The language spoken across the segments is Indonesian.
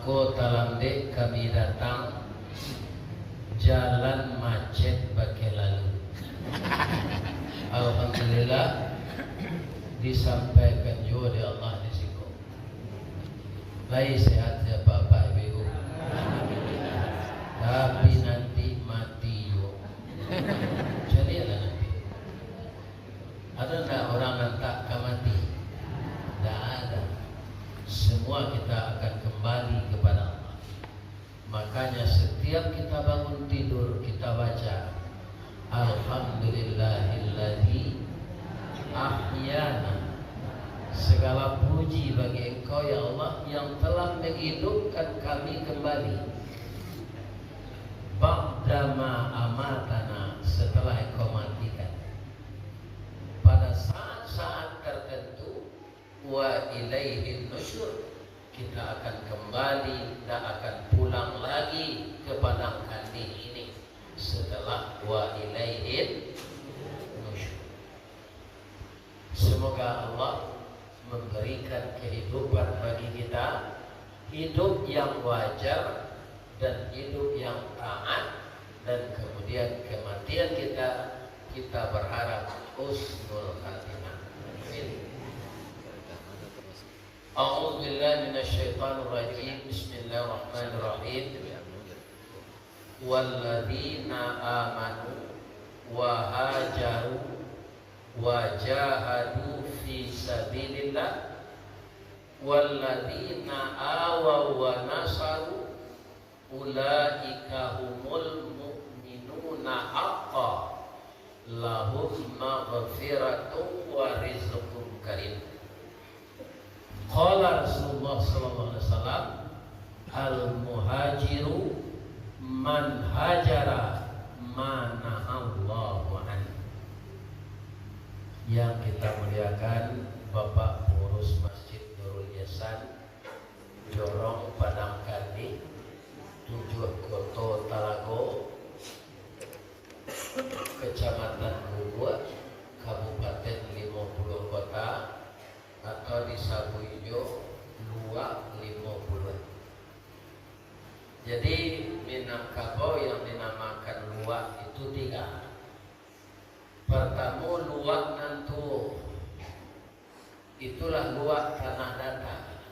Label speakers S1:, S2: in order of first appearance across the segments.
S1: Kota Lambe kami datang, jalan macet pakai lalu. Alhamdulillah disampaikan juga oleh Allah di situ. Baik sehat ya Bapak Ibu. Tapi nanti mati yo. Jadi lah nanti. Ada enggak orang nanti mati? Tidak ada. Semua kita akan kembali kepada Allah. Makanya setiap kita bangun tidur kita baca Alhamdulillahilladzi ahyana. Segala puji bagi Engkau ya Allah yang telah menghidupkan kami kembali. Ba'dama amatana, setelah Engkau matikan. Pada saat-saat tertentu wa ilaihin nusyur, kita akan kembali dan akan pulang lagi ke padang kandil ini setelah wa ilaihin nusyur. Semoga Allah memberikan kehidupan bagi kita, hidup yang wajar dan hidup yang taat, dan kemudian kematian kita berharap husnul khatimah. Amin. A'udzu billahi minasyaitonir rajim. Bismillahirrahmanirrahim. Walladzina amanu wa hajaru wa jahadu fi sabilillah walladzina awaw wa nasaru ulaika humul mu'minuna haqqan lahum maghfiratun wa rizqun karim. Qala Rasulullah sallallahu alaihi wasallam, al-muhajiru man hajara ma nahallahu anhu. Yang kita muliakan Bapak Pengurus Masjid Nurul Ihsan Jorong Padang Kandi 7 Koto Talago, Kecamatan Gugua, Kabupaten 50 Kota, atau di Sabuijo Luak 50. Jadi Minangkabau yang dinamakan Luak itu 3. Pertama luak nantu, itulah luak tanah datar.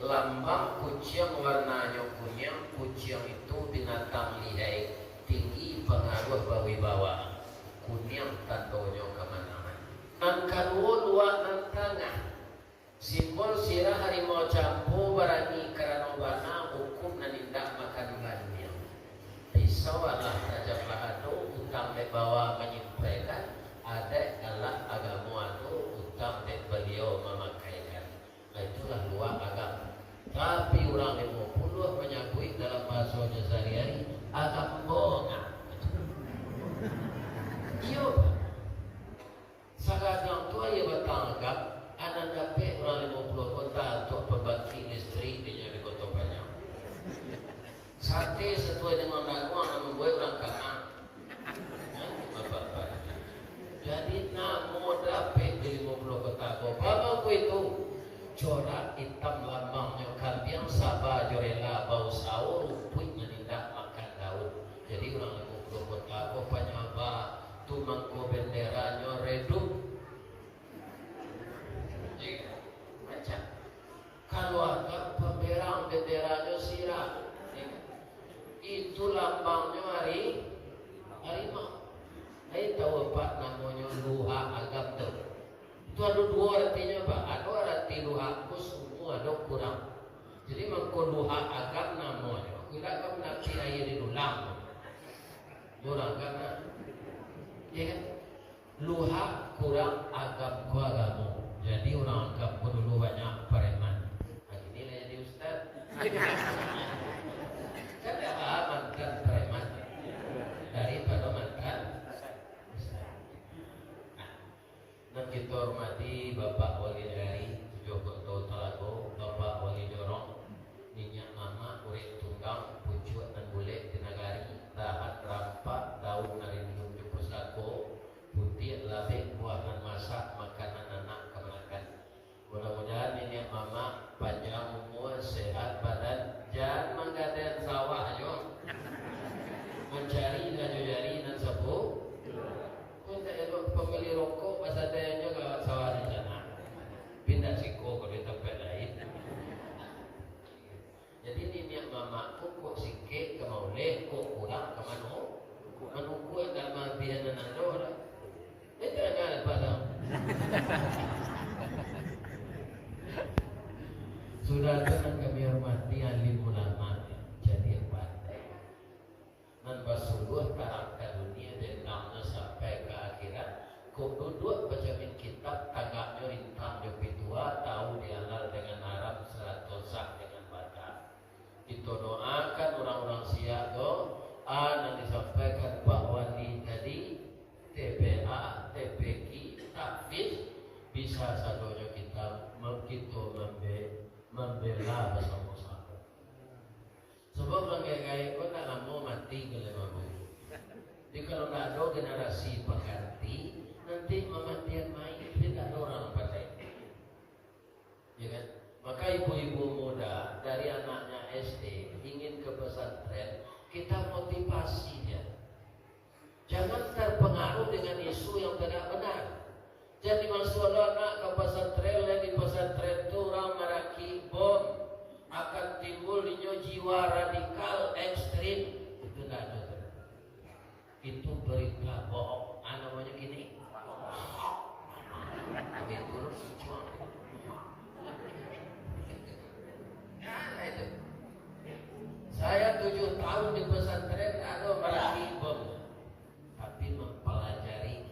S1: Lambang kucing warnanya kuning. Kucing itu binatang lihai, tinggi, pengaruh berwibawa. Kuning tandanya kemana-mana. Nan kedua luak nan tengah, simbol sirah harimau campu berani karena bana hukum dan tindak makan banyak. Pisau adalah tajamlah adu utang dek bawa menyampaikan, ada adalah agama adu utang dek beliau memakaikan. Nah, itulah luar agama. Tapi orang 50 menyakui dalam bahasanya sehari-hari agak bonga. Iya, sekarang tua ya bertanggap anak dapat orang 50 kota untuk pembangkit listrik di kota banyak. Sate sesuai dengan lagu anak membuat orang kanan. Jadi namo dapat di 50 kota. Bapak itu corak hitam lambangnya kampiang sabah jorela bau saur rumputnya tidak makan daun. Jadi orang 50 kota penyaba tu mangko benderanya redup. Macam kalau agak pemberang benderanya sirah. Itu lambangnya harimau. Saya tahu Pak namanya luha agam tu. Itu ada 2 artinya Pak. Ada arti luha itu semua ada kurang. Jadi mangko luha agam namanya. Kita kan nanti air di dulang. Orang kan? Ya kan? Luha kurang agam ku agamu. Jadi orang agam ku dulu banyak preman. Nah, inilah jadi Ustaz. Mantan preman daripada mantan. Dan kita hormati Bapak Wali dari Joko Talago, Bapak Wali Jorong, minyak mama, urip tunggang, pucuk dan bulet di nagari, tahat rampak, daun dari minum joko sako, putih, labik, buahan masak, makanan anak kemenakan. Mudah-mudahan minyak mama panjang umur, sehat, menunggu agar mabihan dan adora. Itu agak padang. Sudah tenang kami hormati alim ulama, jadi pandai. Dan basuluh tahap dunia dan namanya sampai ke akhirat. Kau duduk baca kitab tagaknya rintang jopi tua tahu dihalal dengan haram seratus sak dengan baca. Itu doakan orang-orang siap dan disampaikan Pak Wali tadi TPA, TPQ, takfiz bisa sadonya kita membela bersama-sama. Sebab langgai-gai kau tak lama mati ke lima bulu. Jadi kalau tak ada generasi pengganti, nanti kematian main tidak ada orang pandai. Ya kan? Maka ibu-ibu muda dari anaknya SD ingin ke pesantren, kita motivasi dia. Jangan terpengaruh dengan isu yang tidak benar. Jadi masuk anak ke pesantren, di pesantren itu orang meraki bom, akan timbul jiwa radikal ekstrim. Itu tidak ada. Itu berita bohong. Namanya gini. Itu. Saya 7 tahun di pesantren ada meraki bom, tapi mempelajari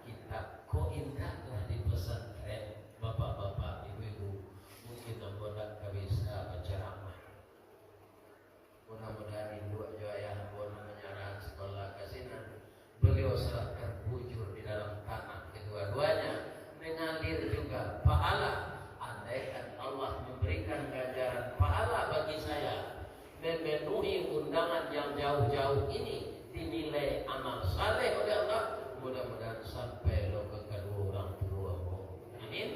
S1: kitab. Kok indahlah di pesantren, bapak-bapak, ibu-ibu, mungkin tidak bisa berceramah. Mudah-mudahan ibu ayah pun menyerah sekolah kasinan. Beliau serahkan bujur di dalam tanah kedua-duanya, mengalir juga pahala. Andaikan Allah memberikan ganjaran pahala bagi saya, memenuhi undangan yang jauh-jauh ini, dinilai amal saleh oleh Allah, mudah-mudahan sampai lo ke kedua orang tuamu. Amin.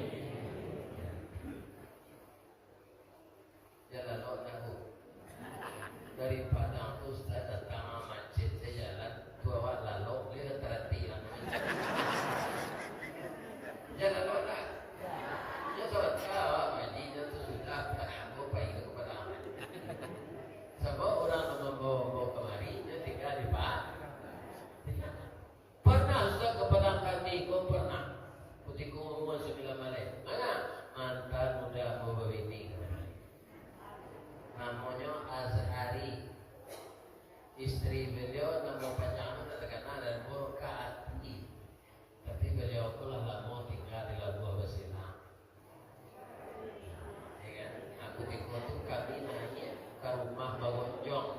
S1: Jalan lo tahu dari Padang Ustaz datang masjid saya jalan tua lalu dia terhati jalan lo tak dia sudah tahu ngaji itu sudah aku pergi ke Padang. Sebab orang membawa kemari dia tinggal di Padang. Pernah Ustaz ke Padang kami, kau pernah putihku umur 9 malam mana mantan muda bawa ini namanya Azhari, istri beliau nama panjang terkenal dan Murkaati, tapi beliau pula lama tinggal di Labuan Basinah. Ya kan? Aku ikut tu kami naik ke rumah Bawonjong.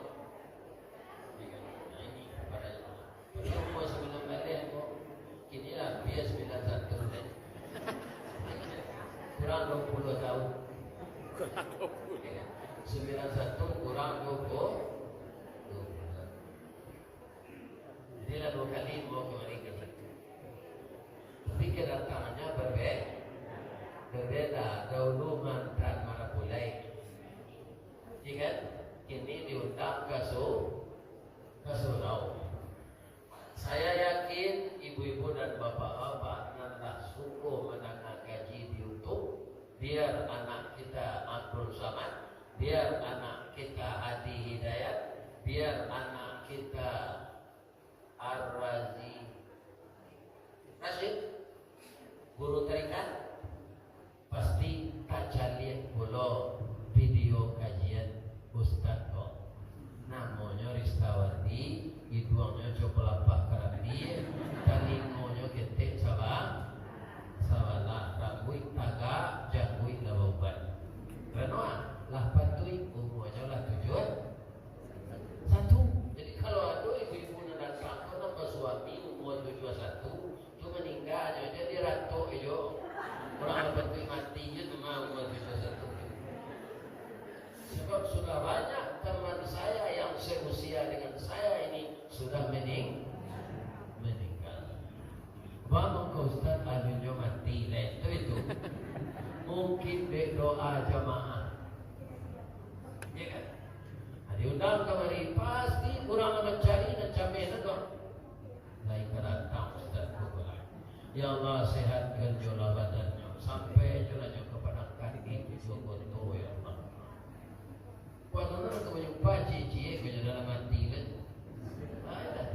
S1: Ya kan? Nah ini pada umur 9 balik kok, kini lah bias 91 kan? Kurang 20 tahun. Kurang 20. Ya kan? 91 kurang 20. Jadi lah 2 kali mau kemari ke situ. Tapi kedatangannya berbeda. Dahulu mantan Marapulai, ya kan? Kini diundang ke Surau. Saya yakin ibu-ibu dan bapak-bapak nanti suku menangkan gaji di YouTube, biar anak kita Abdul Samad, biar anak kita Adi Hidayat, biar anak kita Ar-Razi Rashid, guru tarikat, pasti tak lihat pula video kajian Ustaz kok. Namanya Ristawati, hidungnya coba lapak kerabi, telingonya ketik salah, rambut tagak, janggut lawan. Kenapa? Lah patui umurnya lah 71. Jadi kalau ada ibu-ibu dan sangka nama suami umur 71 tu meninggal jadi ratu itu orang patui matinya cuma umur 71. Sebab sudah banyak teman saya yang seusia dengan saya ini sudah meninggal. Bang Ustaz anunya mati lah itu. Mungkin doa jamaah. Ya kan? Diundang kemari pasti kurang mencari dan capai negara. Lain datang Ustaz Bukala. Ya Allah sehatkan jola badannya sampai jolanya kepada kaki itu kotor ya Allah. Waktu itu aku jumpa cici ke dalam mati kan. Ada.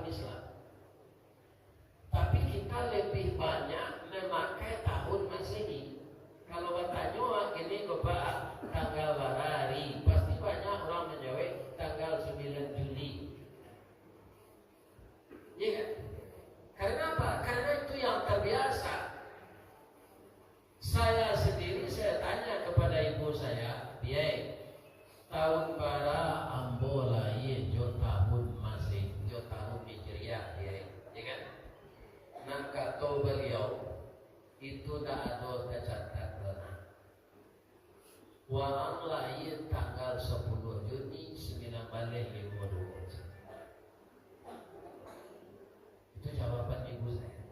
S1: Islam. Tapi kita lebih banyak memakai tahun Masehi. Kalau bertanya ini coba tanggal hari, pasti banyak orang menjawab tanggal 9 Juli. Iya kan? Karena apa? Karena itu yang terbiasa. Saya sendiri saya tanya kepada ibu saya, dia tahun bara ambo lain jo tahun Masehi, jo tahun Hijriah, dia, ya kan? Nah kata beliau itu dah ada tercatat benar. Waang lain tanggal 10 Juni 1952. Itu jawaban ibu saya.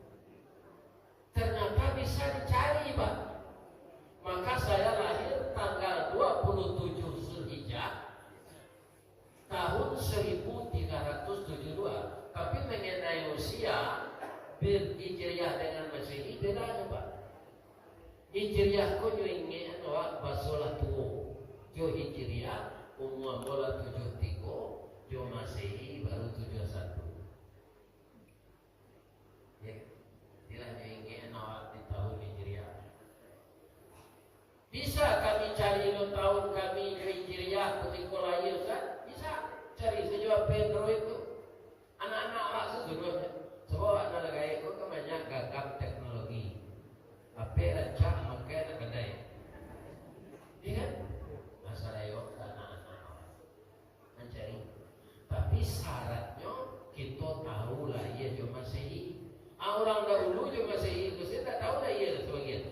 S1: Ternyata bisa dicari, Pak. Maka saya lahir tanggal 27 Zulhijjah tahun 1372. Tapi mengenai usia Hijriah dengan Masehi bedanya, Pak. Hijriah ko nyo ingin basola tuo. Jo Hijriah umur bola 73, jo Masehi baru 71. Ya, tidak nyo ingin di tahun Hijriah. Bisa kami cari tahun kami Hijriah ketika lahir, kan? Bisa cari sejauh Pedro itu. Anak-anak lah sesungguhnya. Sebab anak gaya itu kebanyakan gagap teknologi. Apa rancang makai nak kedai. Iya? Masalah yo anak-anak mencari. Tapi syaratnya kita tahu lah ia jo Masehi. Orang dahulu jo Masehi itu saya tak tahu lah ia sebagian.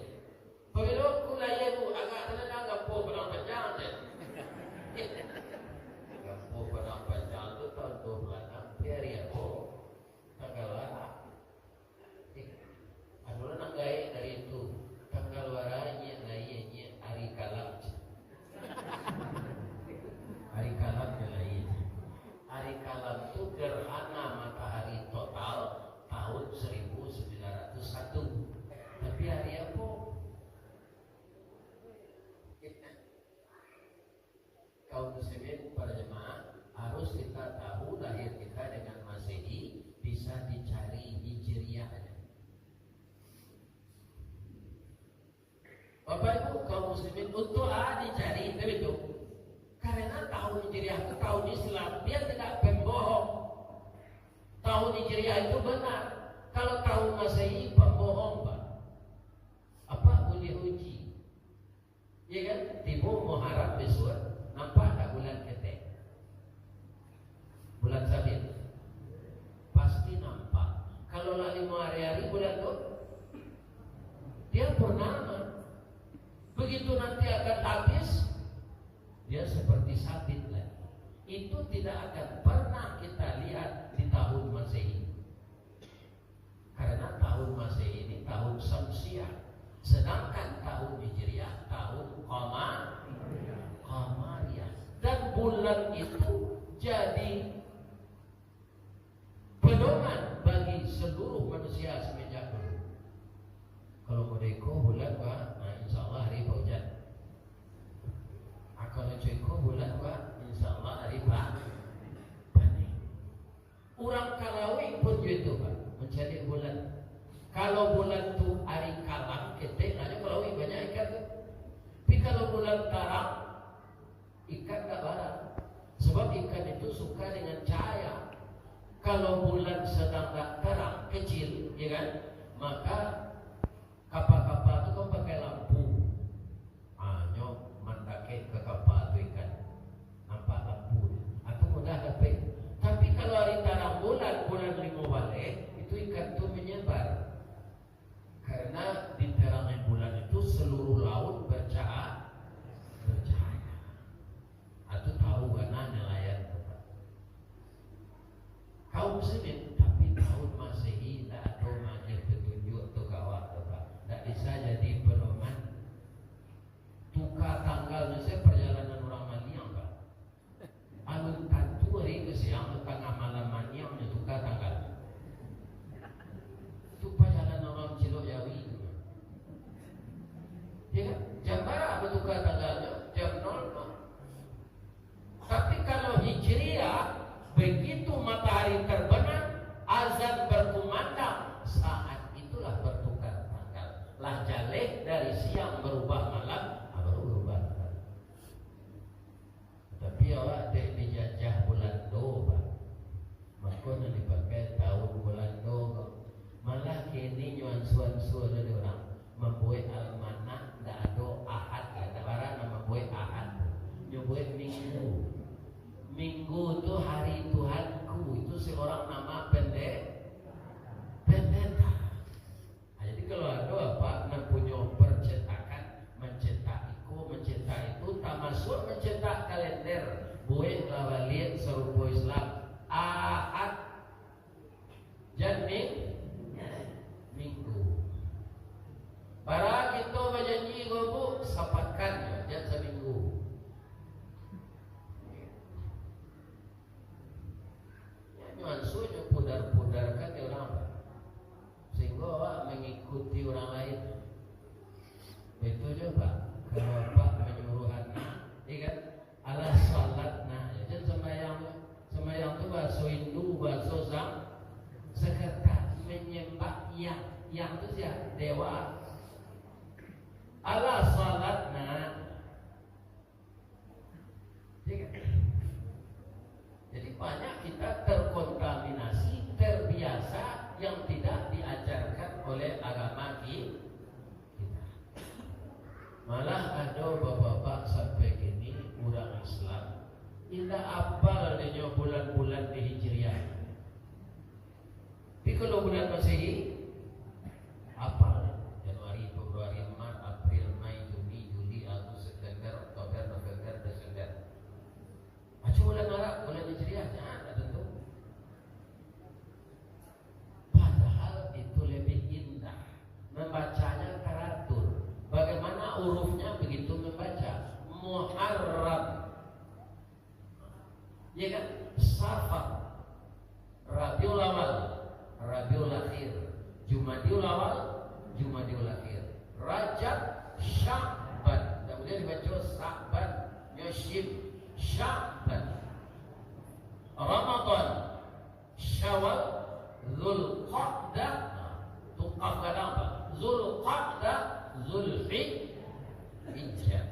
S1: Bila aku lah ia tu agak tenang gampo pedang panjang je. Gampo pedang panjang tu tahun 12 Ampere ya ko. Tanggal wara, anu nak gaya dari itu tanggal waranya lainnya hari kalam, hari kalam lain, hari kalam itu gerhana matahari total tahun 1901. Tapi hari apa? Kaum muslimin para jemaah harus kita tahu lahir kita dengan Masehi. Bisa dicari Hijriahnya. Bapak Ibu kaum muslimin untuk dicari itu karena tahun Hijriah itu tahun Islam, dia tidak pembohong. Tahun Hijriah itu benar. Kalau tahun Masehi pembohong, Pak. Apa boleh uji? Ya kan? Tiba Muharram besok nampak tak bulan ketek? Bulan Sabit. Pasti nampak. Kalau lah 5 hari-hari bulan itu, dia purnama. Begitu nanti akan habis, dia seperti sabit lagi. Itu tidak akan pernah kita lihat di tahun Masehi. Karena tahun Masehi ini tahun Syamsiah. Sedangkan tahun Hijriah tahun Qamariyah. Dan bulan itu jadi pedoman bagi seluruh manusia semenjak dulu. Kalau kodeko bulan Pak, nah insya Allah hari hujan. Kalau ceko bulan Pak, insya Allah hari panen. Orang Kalawi pun gitu Pak, mencari bulan. Kalau bulan itu hari kalam, ketek, hanya Kalawi banyak ikan. Tapi kalau bulan tarang, ikan tak barang. Sebab ikan itu suka dengan cahaya. Kalau bulan sedang terang kecil, ya kan, maka kapal-kapal itu kan pakai lampu. Nyok mendaki ke kapal itu ikan, nampak lampu, atau mudah dapat. Tapi kalau hari terang bulan 5 balik, itu ikan itu menyebar. Karena di terangnya bulan itu seluruh laut bercahaya. Atau tahu mana nelayan. Kaum muslimin, tapi tahun Masehi tak ada macam petunjuk atau kawat, tak bisa jadi pedoman. Tukar tanggal saya perjalanan orang Maniang, Pak. Alun tentu hari ke siang tengah malam Maniang tukar tanggal. Itu perjalanan orang Cilok Jawi. Ya kan? Jam berapa tukar tanggalnya? Jam 00. Tapi kalau Hijriah begitu matahari terbenam nyuan pudar-pudarkan di orang sehingga Pak mengikuti orang lain. Itu juga kalau Pak menyuruh anak, kan ala salat nah, jadi sembahyang itu bahasa Hindu, bahasa sekerta menyembah yang itu ya dewa. Ala salat nah, jadi banyak kita terkontaminasi, terbiasa yang tidak diajarkan oleh agama kita. Malah ada bapak-bapak sampai gini orang Islam tidak apal dengan bulan-bulan di Hijriah. Tapi kalau bulan Masehi apal. Januari, Februari, Maret, April, Mei, Juni, Juli, Agustus, September, Oktober, November, Desember. Macam bulan Arab, bulan Hijriah jangan tentu. Padahal itu lebih indah. Membacanya teratur. Bagaimana hurufnya begitu membaca Muharram, ya kan? Safar, Rabiul Awal, Rabiul Akhir, Jumadiul Awal, Jumadiul Akhir, Rajab, Sya'ban. Tak boleh dibaca Sya'ban, Yashim, Sya'ban, Ramadan, Syawal, Zulqa'dah. Tuqaf kadang apa? Zulqa'dah, Zulhijjah.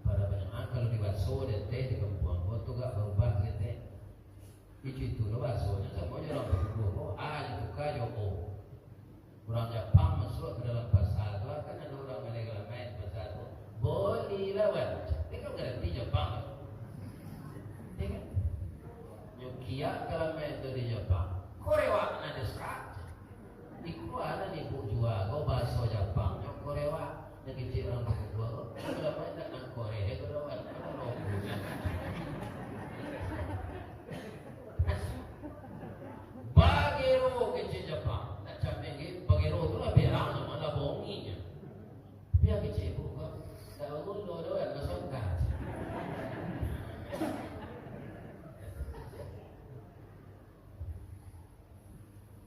S1: Para pendengar kalau di bakso dan teh di kampung itu gak berubah gitu. Itu loh baksonya semuanya orang berburu. Itu kayo orang Jepang masuk ke dalam pasar itu kan ada orang Malaysia main pasar itu boleh lawan. Ini kan ngerti Jepang. Ini kan Nokia kalau main itu di Jepang. Korea ada sekat. Iku ada nih bu jual, kau bahasa Jepang, yang Korea, yang kecil orang berdua, kalau main tak nak Korea, kalau orang Bagero kecil Jepang, tak capek gitu, Bagero tu lah berang, malah bonginya. Biar kecil bu, kalau tu doa masuk kat.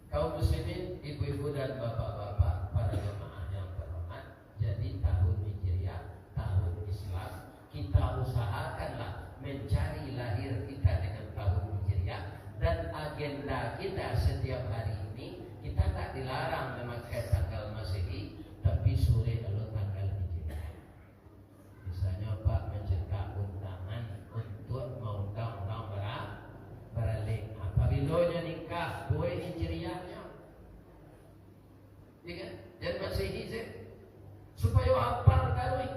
S1: Kaum muslimin, ibu-ibu dan bapak-bapak, para jemaah yang terhormat, jadi tahun Hijriah, tahun Islam, kita usahakanlah mencari lahir kita dengan tahun Hijriah, dan agenda kita setiap hari ini, kita tak dilarang memakai tanggal Masehi, tapi sore adalah tanggal Hijriah. Misalnya Pak mencetak undangan untuk mengundang orang beralik. Apabila nikah, dua Hijriahnya, ya kan? Dan Masehi supaya hafal tarwih.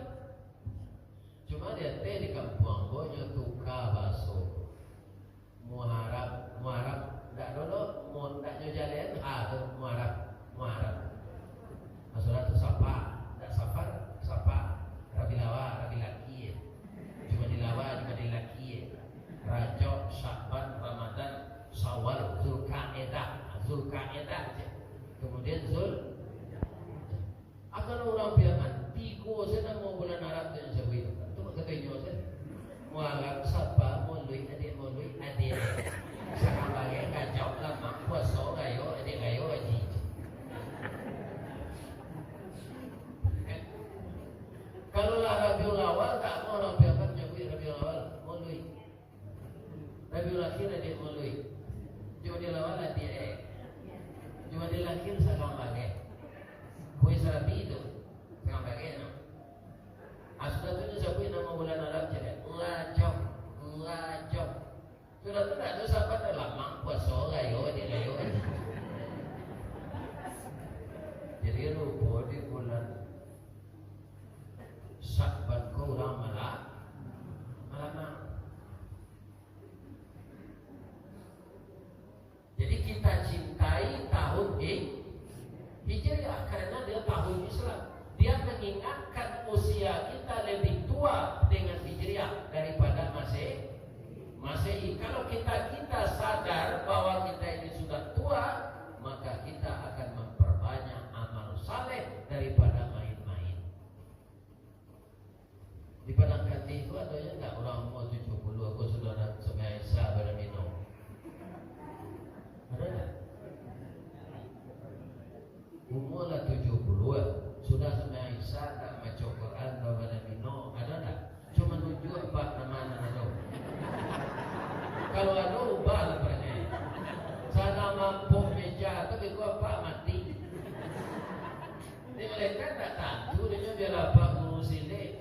S1: Cuma dia di kampung banyak tukar baso. Muharram, tak dulu, tak jalan, Muharram. Masalah tu sapa, tak sapa, Rabilawa, Rabi laki, cuma dilaki, Rajab, Sya'ban, Ramadan, Syawal, Zulqa'edah, kemudian akan orang biarkan tiga sana mau bulan Arab dan Jawi itu katanya saya mualaf sapa mului adik sekarang lagi kacau lama puasa gayo adik gayo aji. Kalau Rabiul Awal tak mau orang biarkan Jawi Rabiul Awal mului Rabiul Akhir adik mului Jumadil Awal adik Jumadil Akhir sekarang lagi kue serabi itu sekarang lagi no. Sudah tu siapa nama bulan Arab jadi Rajab. Sudah tu tak ada siapa dah lama puasa gayo. Jadi lupa di bulan Sya'ban kau orang malam. Jadi kita cintai tahun Hijriah karena dia tahun Islam. Dia mengingatkan usia kita lebih tua dengan Hijriah daripada Masehi. Kalau kita sadar bahwa kita ini umurlah 70 sudah sama Isa tak baca Quran bawa Nabino ada tak? Cuma nunjuk Pak nama ada. Kalau ada ubah lah pernya. Sana mampu meja tapi gua Pak mati. Dia mereka tak tahu dia biar Pak guru sini.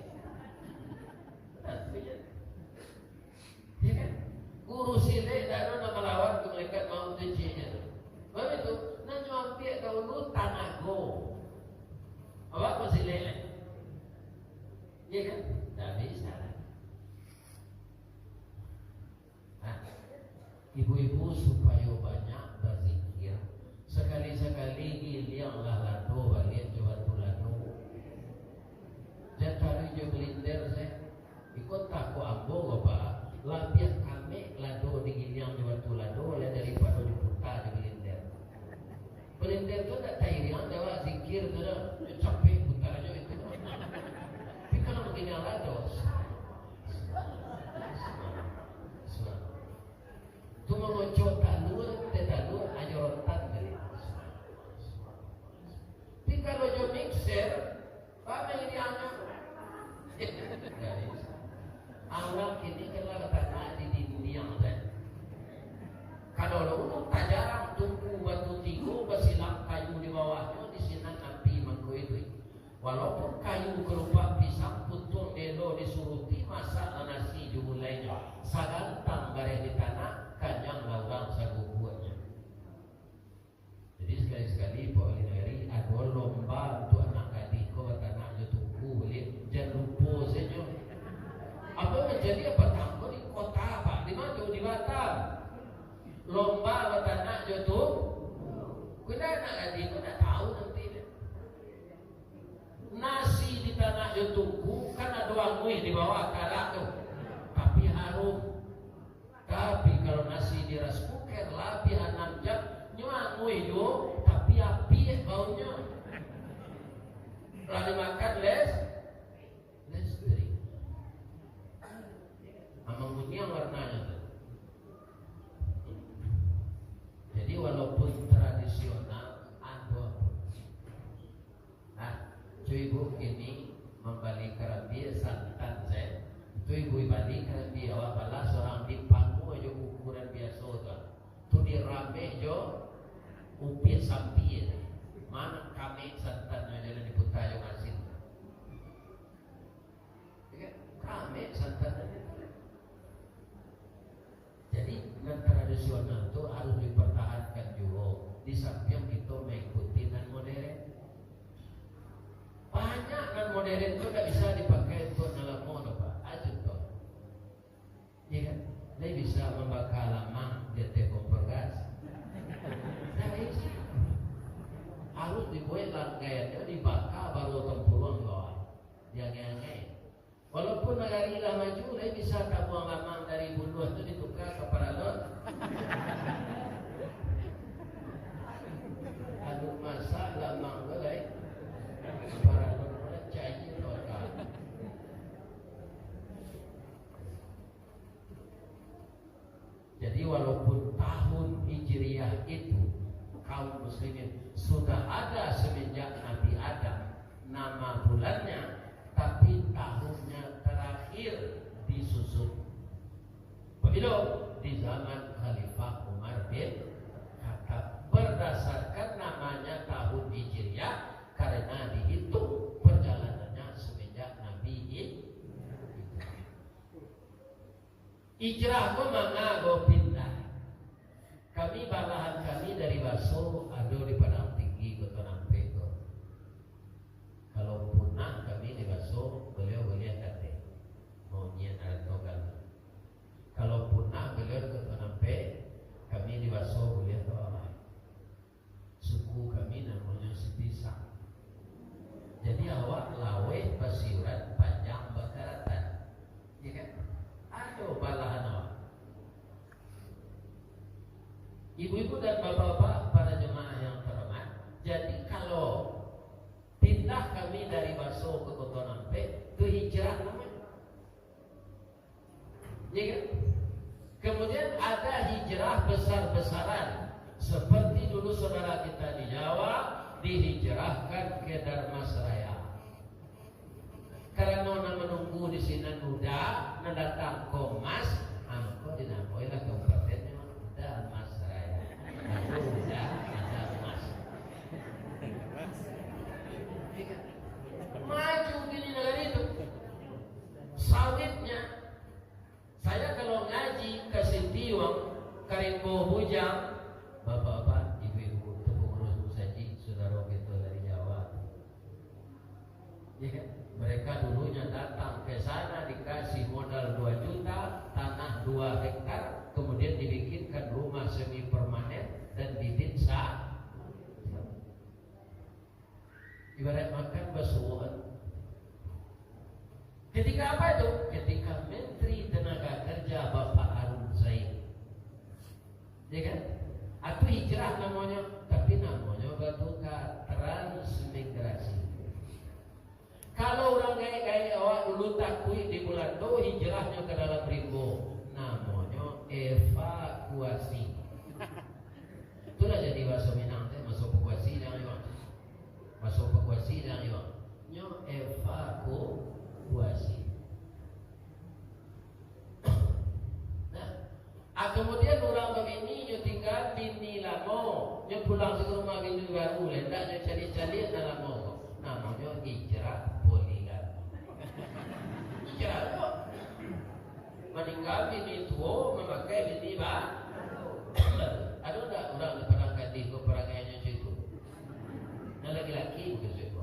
S1: Ya kan? Guru sini tak ada melawan ke mereka mau tujuannya. Baik itu, nak mampir kau lu tanah go. Apa masih leleh? Ya kan? Tak bisa. Nah, ibu-ibu supaya banyak berzikir. Sekali-sekali gilianglah lado balik jual lado. Dan taruh je belinder saya. Ikut tak ko ambo apa? Labiah kami lado di giliang jual lado oleh daripada diputar di belinder. Belinder tu tak tairiang dapat zikir tu dah. Capek putar aja itu. Tapi kalau begini lado. Tu mengocok talur aja rotan dari. Tapi kalau jo mixer, apa ini anak? Anak ini kalau tanah di dinding kan. Kalau lu tak jarang tunggu batu tigo basilang kayu di bawahnya di sini api mangko itu. Walaupun kayu berupa pisang putung delo disuruti masak nasi jumulainya. Sagantang bareng di tanah kanyang laurang sagu buatnya. Jadi sekali-sekali Pak Olinari ada lomba untuk anak adik kau tanah tunggu boleh jangan lupa saja. Apa menjadi apa tangguh di kota Pak di mana di Batam lomba tanah jatuh. Kita anak adik kau tak tahu nanti. Nasi di tanah jatuhku kan ada wangui di bawah karak tu, tapi harum. Tapi kalau nasi di rice cooker lebih 6 jam nyuangui tu, tapi api baunya. Kalau dimakan less drink. Amang dunia warnanya tu. Jadi walaupun tradisional ada. Ibu ini membalik kerambi santan saya. Itu ibu balik kerambi awak balas seorang di pangku aja ukuran biasa tu. Tu di rame jo upi sampi. Mana kami santan yang jalan diputar yang asin. Kami santan. Jadi dengan tradisional itu harus dipertahankan juga. Di samping kita mengikuti dan modern. Banyak dan modern itu tidak bisa dipakai untuk dalam mono Pak. Aja tuh. Ya kan? Dia bisa membakar lamang di kompor gas. Nah, bisa. Harus dibuat rangkaiannya dibakar baru tempurung loh. Jangan-jangan. Walaupun negara dah maju, dia bisa buang lamang dari buluh itu ditukar ke paralon. Aduh masa lamang tu lain. Jadi walaupun tahun Hijriah itu kaum muslimin sudah ada semenjak Nabi Adam nama bulannya, tapi tahunnya terakhir disusun. Begitu di zaman Khalifah Umar bin Khattab berdasarkan namanya tahun Hijriah karena dihitung perjalanannya semenjak Nabi Hijrah ko mana go pindah. Kami balahan kami dari Baso ada di Padang Tinggi Kota Nampeko. Kalau punah kami di Baso beliau kate mau nyian atau kali. Kalau punah beliau Kota Nampe kami di Baso beliau tahu. Suku kami namanya Sipisang. Jadi awak lawe pasiuran panjang bakaratan, ya kan? Aduh balahan awak. Ibu-ibu dan bapak-bapak, para jemaah yang terhormat. Jadi kalau pindah kami dari Baso ke Kota Nampe, itu hijrah namanya, ya kan? Kemudian ada hijrah besar-besaran, seperti dulu saudara kita di Jawa dihijrahkan ke Dharmasraya. Karena menunggu di sini udah datang Komas, kok dinamai lah kabupatennya Dharmasraya. Udah Darmas. Maju gini negara itu. Sawitnya. Saya kalau ngaji ke Sintiwang, Karimbo Bujang, bapak-bapak, ibu-ibu, pengurus saji, saudara kita dari Jawa. Ya kan? Mereka dulunya datang ke sana dikasih modal 2 juta, tanah 2 hektar, kemudian dibikinkan rumah semi permanen dan didinsa. Ibarat makan basuhan. Ketika apa itu? Ketika Menteri Tenaga Kerja Bapak Harun Zaid. Ya kan? Atau hijrah namanya, tapi namanya bertukar transmigrasi. Kalau orang gaya-gaya awak dulu takui di bulan itu hijrahnya ke dalam Rimbo, namanya evakuasi. Itulah jadi bahasa Minang, masuk evakuasi dan iwan, masuk evakuasi dan iwan, nyo evakuasi. Nah, kemudian orang begini nyo tinggal di Nilamo, nyo pulang ke rumah bini baru, lendak nyo cari-cari dalam Nilamo, namanya hijrah. Meninggal bini tua memakai bini baru. Ada enggak orang diperangkat di perangannya situ? Nah laki-laki bukan situ.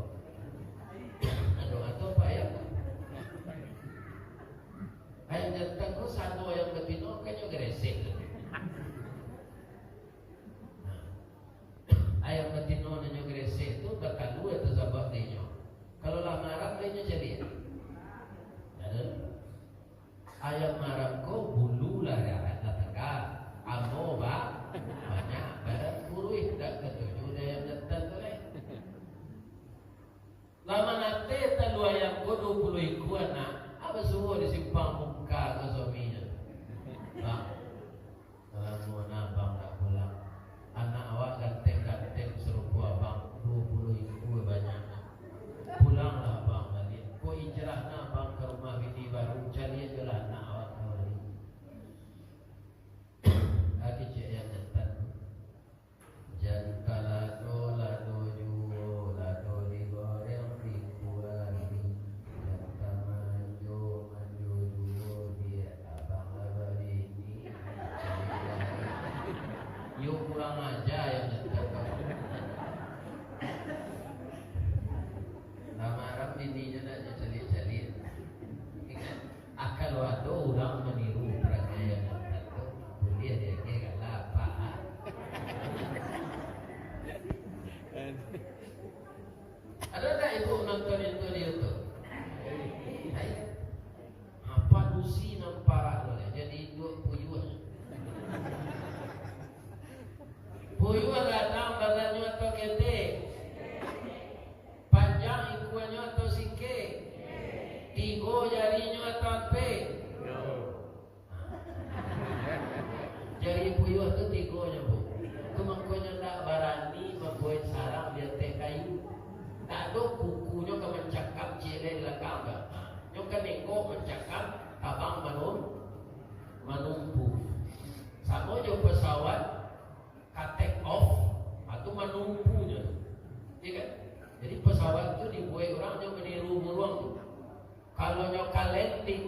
S1: Atau apa ya? Ayam jantan tu satu ayam betina kan juga resek. Ayam betina nanya resek tu bakal dua tu sabab dia. Kalau lamaran dia jadi. Ayam marang ko bulu lah ya tetangga amo ba banyak badan kurui dak ketujuh ayam jantan tu leh lama nanti talu ayam ko 20 ikuan nak apa semua disimpang muka ke suaminya bang kalau abang tak pulang anak awak ganteng-ganteng serupu abang 20 ikut banyak pulanglah abang tadi ko hijrahna abang ke rumah bini baru cari aja lah anak awak kembali lagi cik yang jantan jangan lado juo lado digoreng dikuari jangan manjo juo dia abang lebar ini yuk pulang aja yang jantan lamaran bininya nak cari-cari akal waktu orang meniru perangaian itu boleh dia kira apa ada tak ibu nonton itu di YouTube apa lusi nampak boleh jadi dua puyuh datang badannya atau kete panjang ikuannya atau singke tigo jarinya atau apa? Jari puyuh itu tigonya bu. Itu makanya tak berani membuat sarang dia teh kayu. Tak ada kukunya ke mencakap cile belakang enggak. Yang kan neko mencakap abang menumpu. Sama je pesawat take off atau menumpunya. Iya kan? Jadi pesawat itu dibuat orang yang meniru beruang tu. Kalau nyokal landing,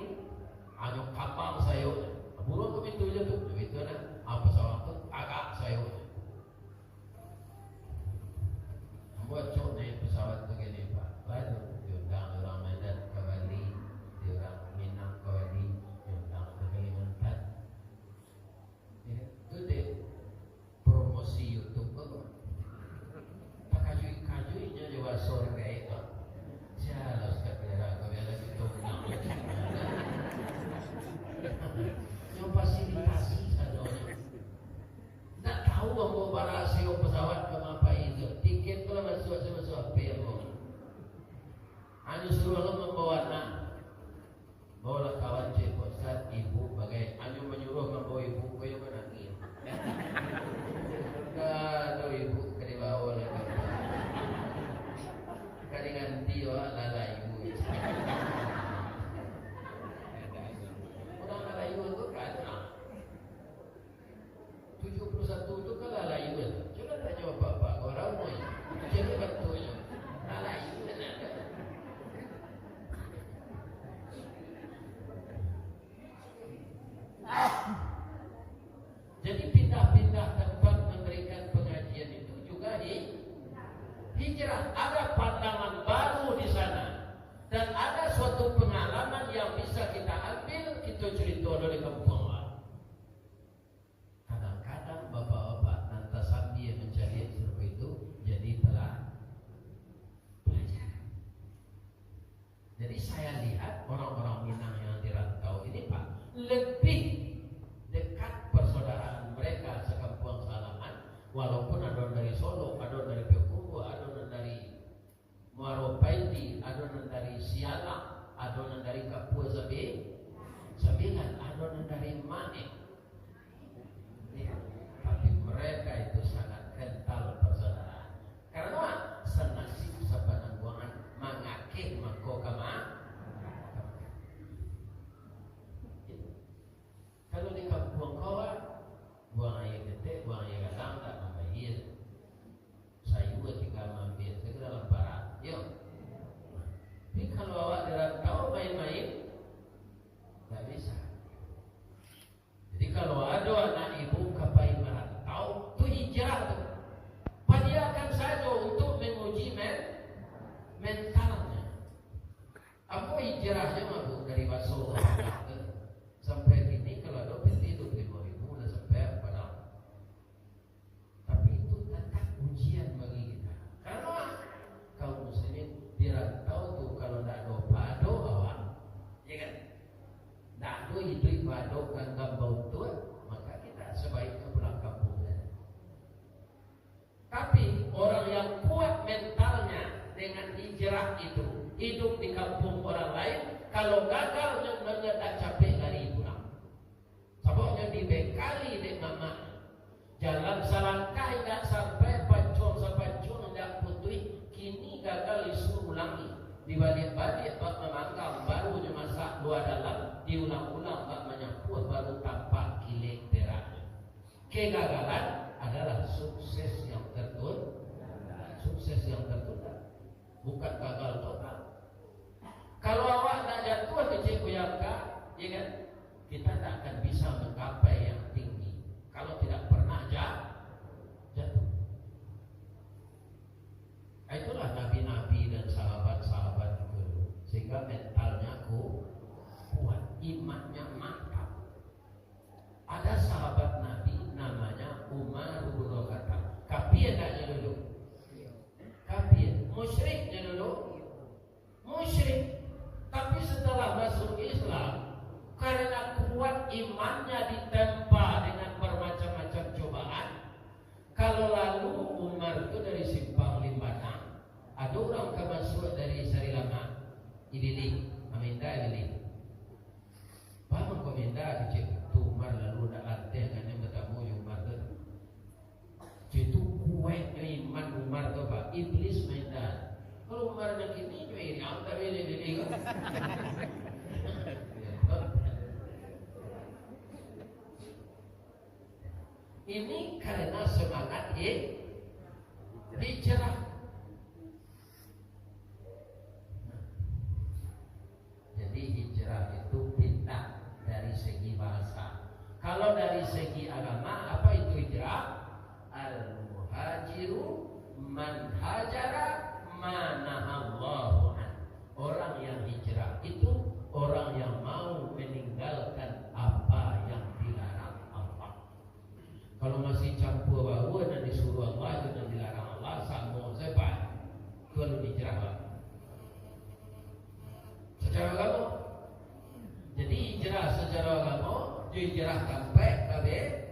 S1: nyok kapal sayurnya. Burung tu itu je tu, itu na. Pesawat tu agak sayurnya. Buat cok naik pesawat tu gini pak. Baru diundang orang Medan ke Bali, diorang Minang ke Bali, diundang ke Kalimantan. Itu deh promosi YouTube tu. Tak kajui-kajuinya juga sore kayak itu. Jalan sekarang kau biar lagi tu nak. Yang fasilitasi sadonya. Tak tahu apa barasio pesawat ke apa itu. Tiket tu lah masuk apa yang kau. Anu suruh lo membawa nak. Bawa kawan cik Ustaz ibu bagai anu menyuruh membawa ibu kau yang menangis. Kalau ibu ke dibawa lagi. Jadi pindah-pindah tempat memberikan pengajian itu juga hijrah. Ada pandangan baru di sana dan ada suatu pengalaman yang bisa kita ambil, kita cerita dari kampung. Kadang-kadang bapak-bapak nanti sambil mencari seperti itu jadi telah belajar. Jadi saya lihat orang-orang Minang yang dirantau ini Pak lebih dekat persaudaraan mereka sekampung salaman, walaupun ada dari Solo, ada dari Bengkulu, ada dari Muaro Paiti, ada dari Sialang, ada dari Kapua Sabilan, ada dari Mane. Ya, tapi mereka itu sangat kental persaudaraan. Karena senasib sepanangguangan mengakih makokama. Kalau di kampung kau, buang air gede, buang air kadang tak membayar. Saya juga tinggal mampir segera dalam barat. Yuk. Tapi kalau awak dirantau main-main, tak bisa. Jadi kalau ada anak ibu kapai merantau, tu hijrah tu. Padiakan saja untuk menguji mentalnya. Apa hijrahnya mah dari Baso sampai kini kalau ada pintu itu 5.000 udah sampai pada. Tapi itu tetap ujian bagi kita. Karena kaum muslimin dirantau tuh kalau tidak ada pado awak, ya kan? Tidak ada hidup pado kan gambau tuh, maka kita sebaiknya pulang kampung. Tapi orang yang kuat mentalnya dengan hijrah itu hidup di kampung orang lain, kalau gagal sebenarnya tak capek dari pulang. Sebabnya dibekali dengan mama jalan selangkah tidak sampai pancung tidak putih, kini gagal disuruh ulangi. Dibalik-balik bak memangkam baru masak dua dalam, diulang-ulang bak menyapu baru tampak kilik perak. Kegagalan adalah sukses yang tertunda. Sukses yang tertunda, bukan gagal total. Kalau awak tak jatuh kecil kuyangka, ya kan? Kita tak akan bisa menggapai yang tinggi kalau tidak pernah jatuh. Itulah nabi-nabi dan sahabat-sahabat itu, sehingga mentalnya kuat, imannya mantap. Ada sahabat Nabi namanya Umar bin Khattab. Kafir tak dulu? Kafir, musyriknya dulu, musyrik. Tapi setelah masuk Islam, karena kuat imannya ditempa dengan bermacam-macam cobaan. Kalau lalu Umar itu dari Simpang Limbanang, ada orang kemasuk dari Sarilama, Idili, Aminda Idili. Bang komentar kecil tu Umar lalu dah arti dengan yang bertemu Umar tu. Itu kuat iman Umar tu Pak, iblis mainan. Kalau Umar nak ini juga ini, aku tak boleh kan. Ini karena semangat hijrah. Jadi hijrah itu pindah dari segi bahasa. Kalau dari segi agama, apa itu hijrah? Al-muhajiru man hajara manahallahu an. Orang yang hijrah itu orang yang mau meninggalkan apa yang dilarang Allah. Kalau masih campur bawa dan disuruh Allah dan dilarang Allah, sama sebab kalau hijrah secara agama. Jadi hijrah secara agama, hijrah sampai kabeh.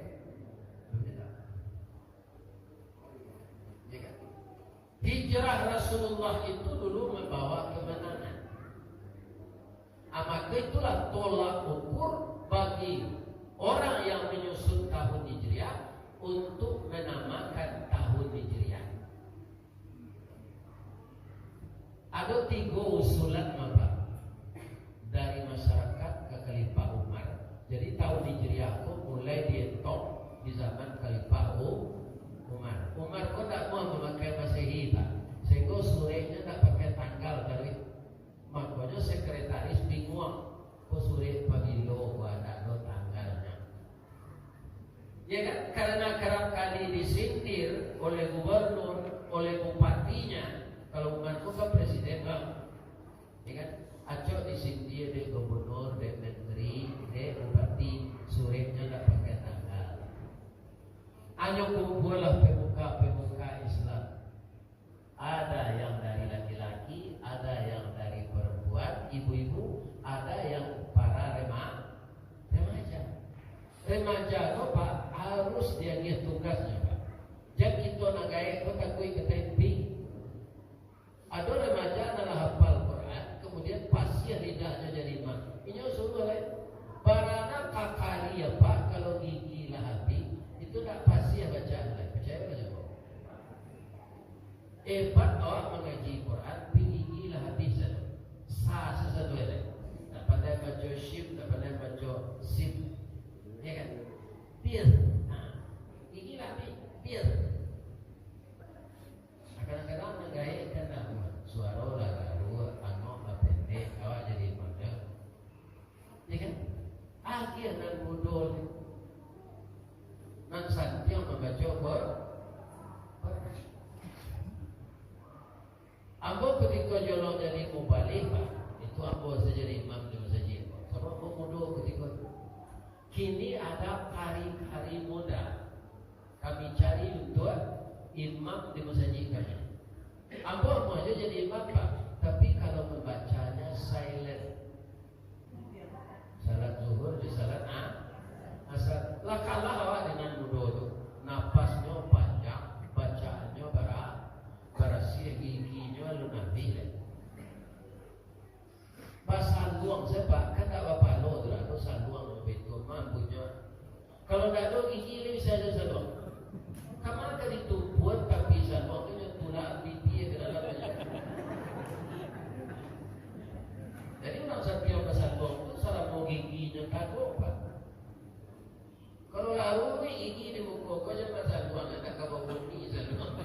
S1: Hijrah Rasulullah itu dulu membawa kemenangan. Maka itulah tolak ukur bagi orang yang menyusun tahun Hijriah untuk menamakan tahun Hijriah. Ada 3 usulan Bapak dari masyarakat ke Khalifah Umar. Jadi tahun Hijriah itu mulai dihitung di zaman Khalifah Umar. Umar kok tak mau memakai Masehi Pak, sehingga surenya tak pakai tanggal dari. Makanya sekretaris bingung, kok sore pabilo ada tanggalnya. Ya kan? Karena kerap kali disindir oleh gubernur, oleh bupatinya. Kalau bukanku kan presiden bang, ya kan? Acok disindir di gubernur, di menteri, di bupati, suratnya nggak pakai tanggal. Hanya kumpul lah pemuka Islam. Ada yang dari laki-laki, ada yang dari perempuan, ibu-ibu, ada yang para remaja. Remaja itu Pak harus dia tugasnya Pak. Jangan kita nak gaya kau takui ke tempi. Ada remaja adalah hafal Quran, kemudian pasien lidahnya jadi imam. Ini suruh lain. Barana kakaria Pak kalau gigi lah habis itu tak pasti ya baca lain. Percaya baca kau. Hebat orang mengaji Quran, gigi lah habis saja. Sah sesuatu lain. Tak pandai baca shif, tak pandai baca sim. Ya kan? Biar, gigi lah biar. Kadang-kadang menggaya kan suara lah garu, angok lah pendek, awak jadi mana? Ya kan? Akhir dan mudul, nan santiang membaca Quran. Ambo ketika jolong jadi mubalik, itu ambo saja jadi imam di masjid. Sebab ambo mudul ketika kini ada kari-kari muda kami cari untuk imam di masjid kami. Ambo mau aja jadi imam Pak, tapi kalau membacanya silent. Salat zuhur di salat asar. Lah kalah awak dengan muda itu. Napasnya panjang, bacaannya barasi giginya lunabi. Pas saluang sebab kan tak apa lo tu lah, saluang betul mampunya. Kalau tak ada gigi ni bisa ada saluang. Kamu kan itu buat tapi saluangnya tulang pipi ke dalamnya. Jadi orang sapiang ke saluang tu salah mau giginya kagok Pak. Kalau lalu ni gigi di muka kau jangan saluang tak kau bunyi saluang.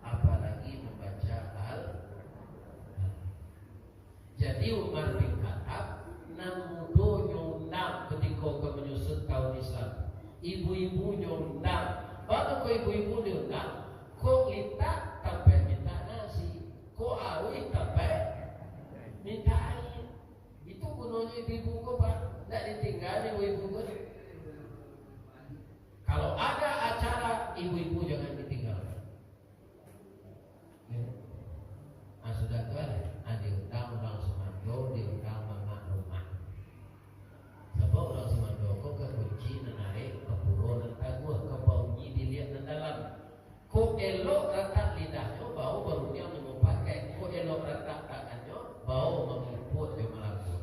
S1: Apalagi membaca Jadi Umar bin Khattab namudo nyundang ketika kau menyusut tahun Islam. Ibu-ibu nyundang. Waktu kau ibu-ibu nyundang, kau minta sampai minta nasi, kau awi sampai minta air. Itu gunanya ibu-ibu kau Pak, tidak ditinggal ibu-ibu kau. Kalau ada acara ibu-ibu jangan ditinggal. Sudah tuan, diundang semando, diundang mama rumah. Sebab orang semando kau kekunci naik ke puro nanti gua ke baunya dilihat di dalam. Kau elok ratak lidahnya bau baru dia mau pakai. Kau elok ratak tangannya bau mengumpul dia melaput.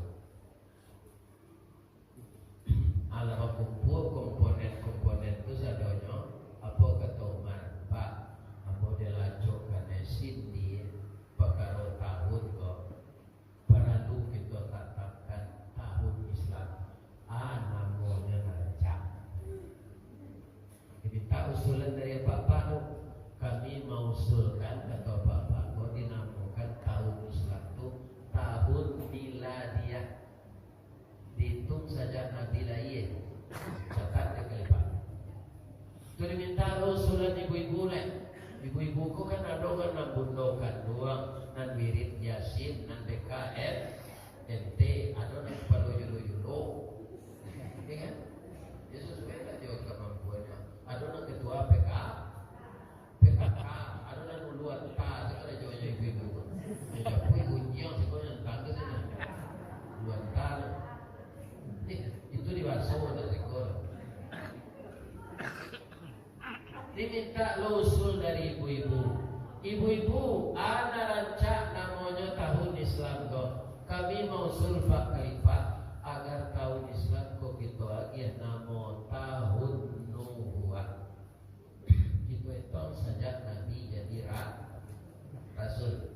S1: Alam kumpul komponen itu sadonyo apa kata Umar Pak, apa dia lacok kena sindi perkara tahun kok perlu kita tetapkan tahun Islam namanya Rajab. Kita usulan dari Bapak kami mau usulkan kata Bapak kok dinamakan tahun Islam itu tahun miladiah. Dihitung saja Nabi lahir. Catat dia kelepak. Itu diminta usulan ibu-ibu lain. Ibu-ibu ku kan ada kan nak bundokan doang, nan wirid Yasin, nan BKN, NT, ada nak perlu julu-julu, ya kan? Yesus beda juga kemampuannya. Ada nak ketua PKK, ada nak luar ta, sekarang jauh ibu-ibu. Jadi kunjung sekarang tangga sana, luar ta, itu dibasuh ada sekolah. Diminta usul dari ibu-ibu. Ibu-ibu, ada rancak namanya tahun Islam kok. Kami mau usul Pak Khalifah agar tahun Islam kok kita lagi nama tahun Nubuah. Itu sejak Nabi jadi Rasul.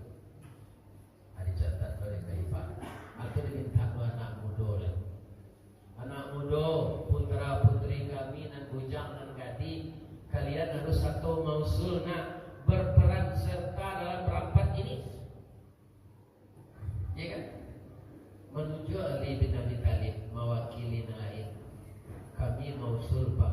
S1: Ada catat oleh Khalifah. Atau diminta anak muda. Anak muda, putra putri kami dan bujang dan gadis. Kalian harus satu mausul nak berperan serta dalam rapat ini, ya kan? Menuju Ali bin Abi Thalib mewakili lain. Kami mausul Pak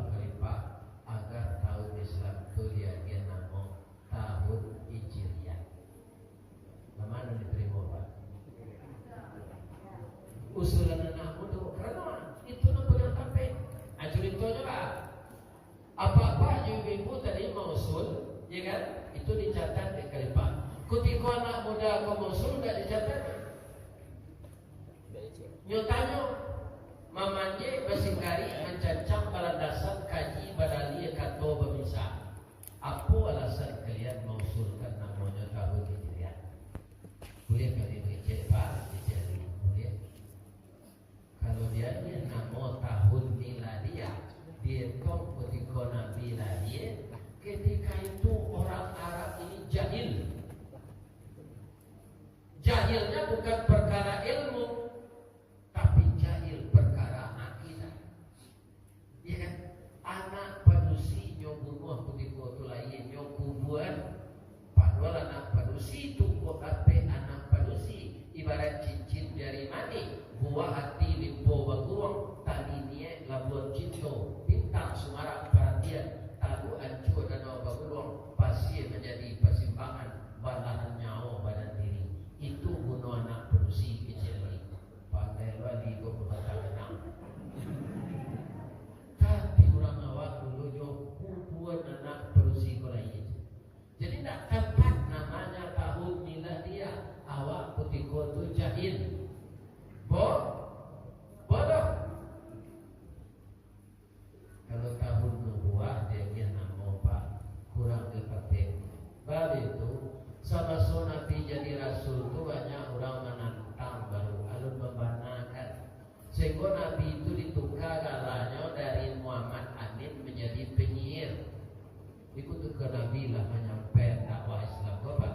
S1: usul, ya kan? Itu dicatat di Kalipah. Ketika anak muda kau usul nggak dicatat. Nyotanya mamanje basingkari mencacang balandasan kaji badali kato bemisah. Apa alasan kalian mengusulkan namanya tahun hijriah? Boleh kali dicek Pak, dicari boleh. Kalau dia nama tahun miladiah, dia kau ketika Nabi lahir, ketika itu orang Arab ini jahil. Jahilnya bukan perkara ilmu, tapi jahil perkara akidah. Ya kan? Anak padusi nyobunuh ketika tu lain nyokubuan. Padahal anak padusi itu kotape anak padusi ibarat cincin jari mani, buah hati limpo baguang, tadi niat labuan cinto, bintang sumarak perhatian, tabu ancur danau baguang, pasir menjadi persimpangan, balahan nyawa badan diri. Itu bunuh anak padusi kecil ini. Pandai wali kau berkata tapi orang awak dulu kubuan anak padusi kau lain. Jadi tak tepat namanya tahun miladiah. Awak putiko tu jahil. Bodoh. Kalau tahun nubuah dia nama Pak kurang dipakai. Bab itu sama Nabi jadi rasul tu banyak orang menantang baru alun membanakan. Sehingga Nabi itu ditukar galanya dari Muhammad Amin menjadi penyihir. Ikut ke Nabi lah menyampaikan dakwah Islam Pak.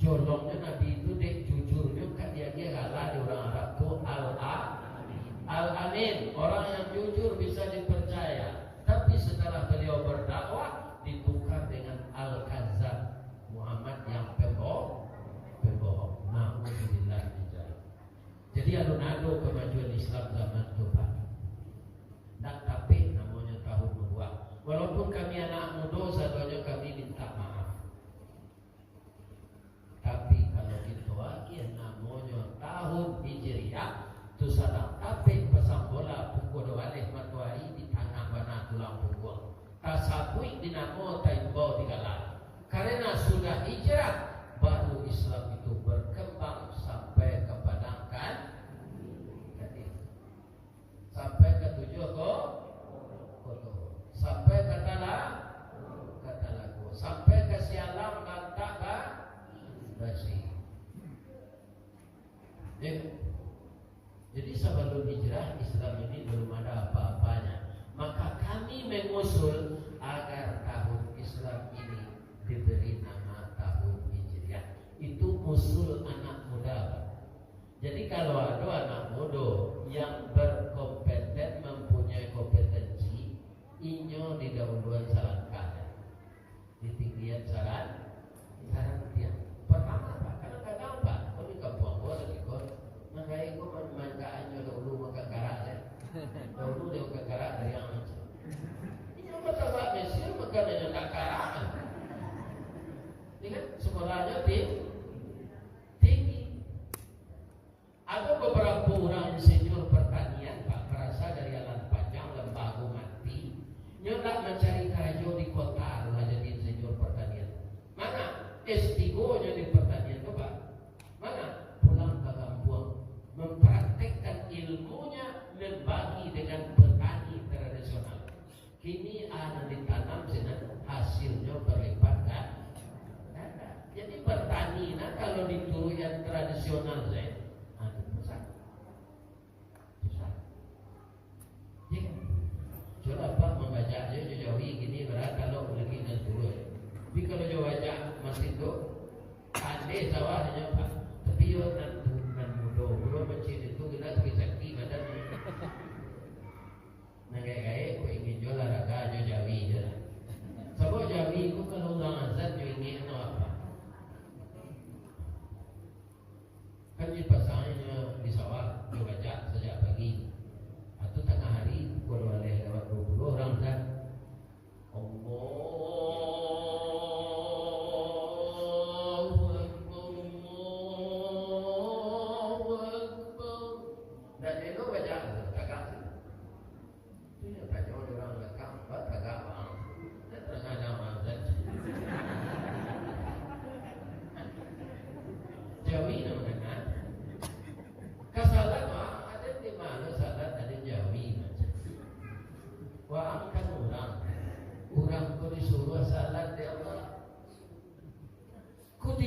S1: Jolongnya Nabi itu dek jujurnya kan dia galah di orang Arab tu Al-Amin, orang yang jujur bisa dipercaya. Tapi setelah beliau berdakwah ditukar dengan Al-Kazzab, Muhammad yang pembohong. Na'udzubillah min dzalik. Jadi alun-alun kemajuan Islam zaman itu Pak. Tak tapi namanya tahun nubuah. Walaupun kami anak muda, satunya kami minta maaf. Tapi kalau kita lagi namanya tahun hijriah, tu sadang tapi pasang bola pukul balik matahari di tanah mana tulang punggung. Tasabui dinamo taibau digala. Karena sudah hijrah, baru Islam itu berkembang sampai ke padang kan? Sampai ke 7 koto. Sampai ke Talago. Sampai ke Sialam Lantak Basi. Jadi sebelum hijrah Islam ini belum ada apa-apanya. Maka kami mengusul agar tahun Islam ini diberi nama tahun hijriah. Itu usul anak muda. Jadi kalau ada anak muda yang berkompeten, mempunyai kompetensi, inyo di dahuluan sarankan, di tinggian saran dia. Pertama Pak, kadang-kadang Pak, kau di kampung gua lagi kau, makanya gua manfaatnya dahulu maka karak ya, dahulu dia maka karak dari yang macam. Ini apa tak Mesir maka dia tak karak. Ini kan sekolahnya tinggi. Ada beberapa orang insinyur pertanian Pak berasal dari Alan Panjang, Lembagu Mati, nyodak mencari kerja di kota lah jadi insinyur pertanian. Mana S3-nya di pertanian itu Pak? Mana pulang ke kampung mempraktekkan ilmunya membagi dengan petani tradisional. Kini ada ditanam sini hasilnya berlipat kan? Jadi petani nah kalau dituru yang tradisional saya coba Pak membaca aja jauhi gini berat kalau lagi dengan turun. Tapi kalau jauh baca masih itu andai sawahnya Pak. Tapi yo nan mudo mencin itu kita sakti badan. Nah kayak aku ingin jual olahraga aja jawi je. Sebab jawi itu kalau orang azan jo ingin apa? Kan di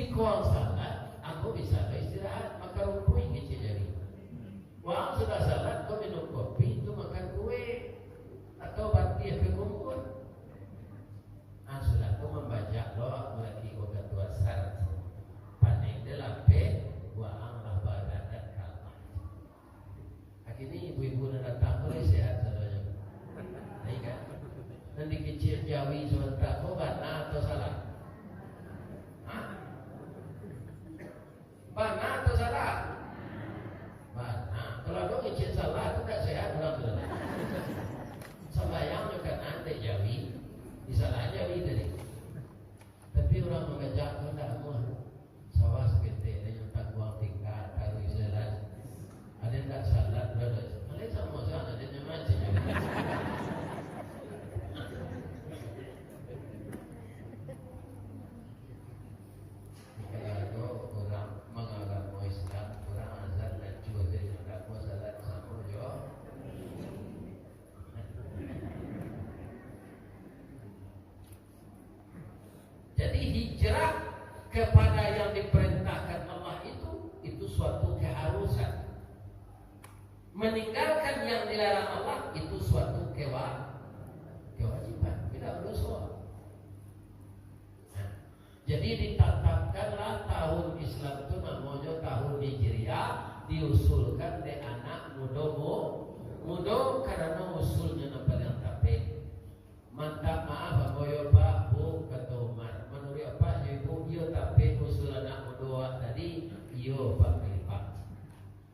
S1: dikuang salat, aku bisa istirahat makan kue gitu jadi. Wah sudah salat, kau minum kopi, itu makan kue atau bati ke kumpul. Sudah aku membaca doa lagi obat dua syarat. Paling delape waang labaran dan kalmah. Akhirnya ibu-ibu datang mulai sehat saudara. Baik kan? Nanti kecil Jawi sebentar, kau bana atau salah? Bana atau salah? Bana. Kalau kau kecil salah, itu tak sehat orang tu. Sembayang juga nanti Jawi, bisa aja Jawi tadi. Tapi orang mengajak kau tak mau. Sawah seketik dan tak buang tingkat, kalau istilah. Ada tak salah, berada. Malay sama sana, ada macam Jawi. Jadi hijrah kepada yang diperintahkan Allah itu suatu keharusan. Meninggalkan yang dilarang Allah itu suatu kewajiban. Tidak berusaha. Jadi ditetapkanlah tahun Islam itu namanya tahun Hijriah, diusulkan di anak muda karena usulnya nampak yang tapi. Mantap maaf boyo Pak Bu kata Umar. Menurut Pak Ibu iyo tapi usul anak muda tadi iyo Pak Pak.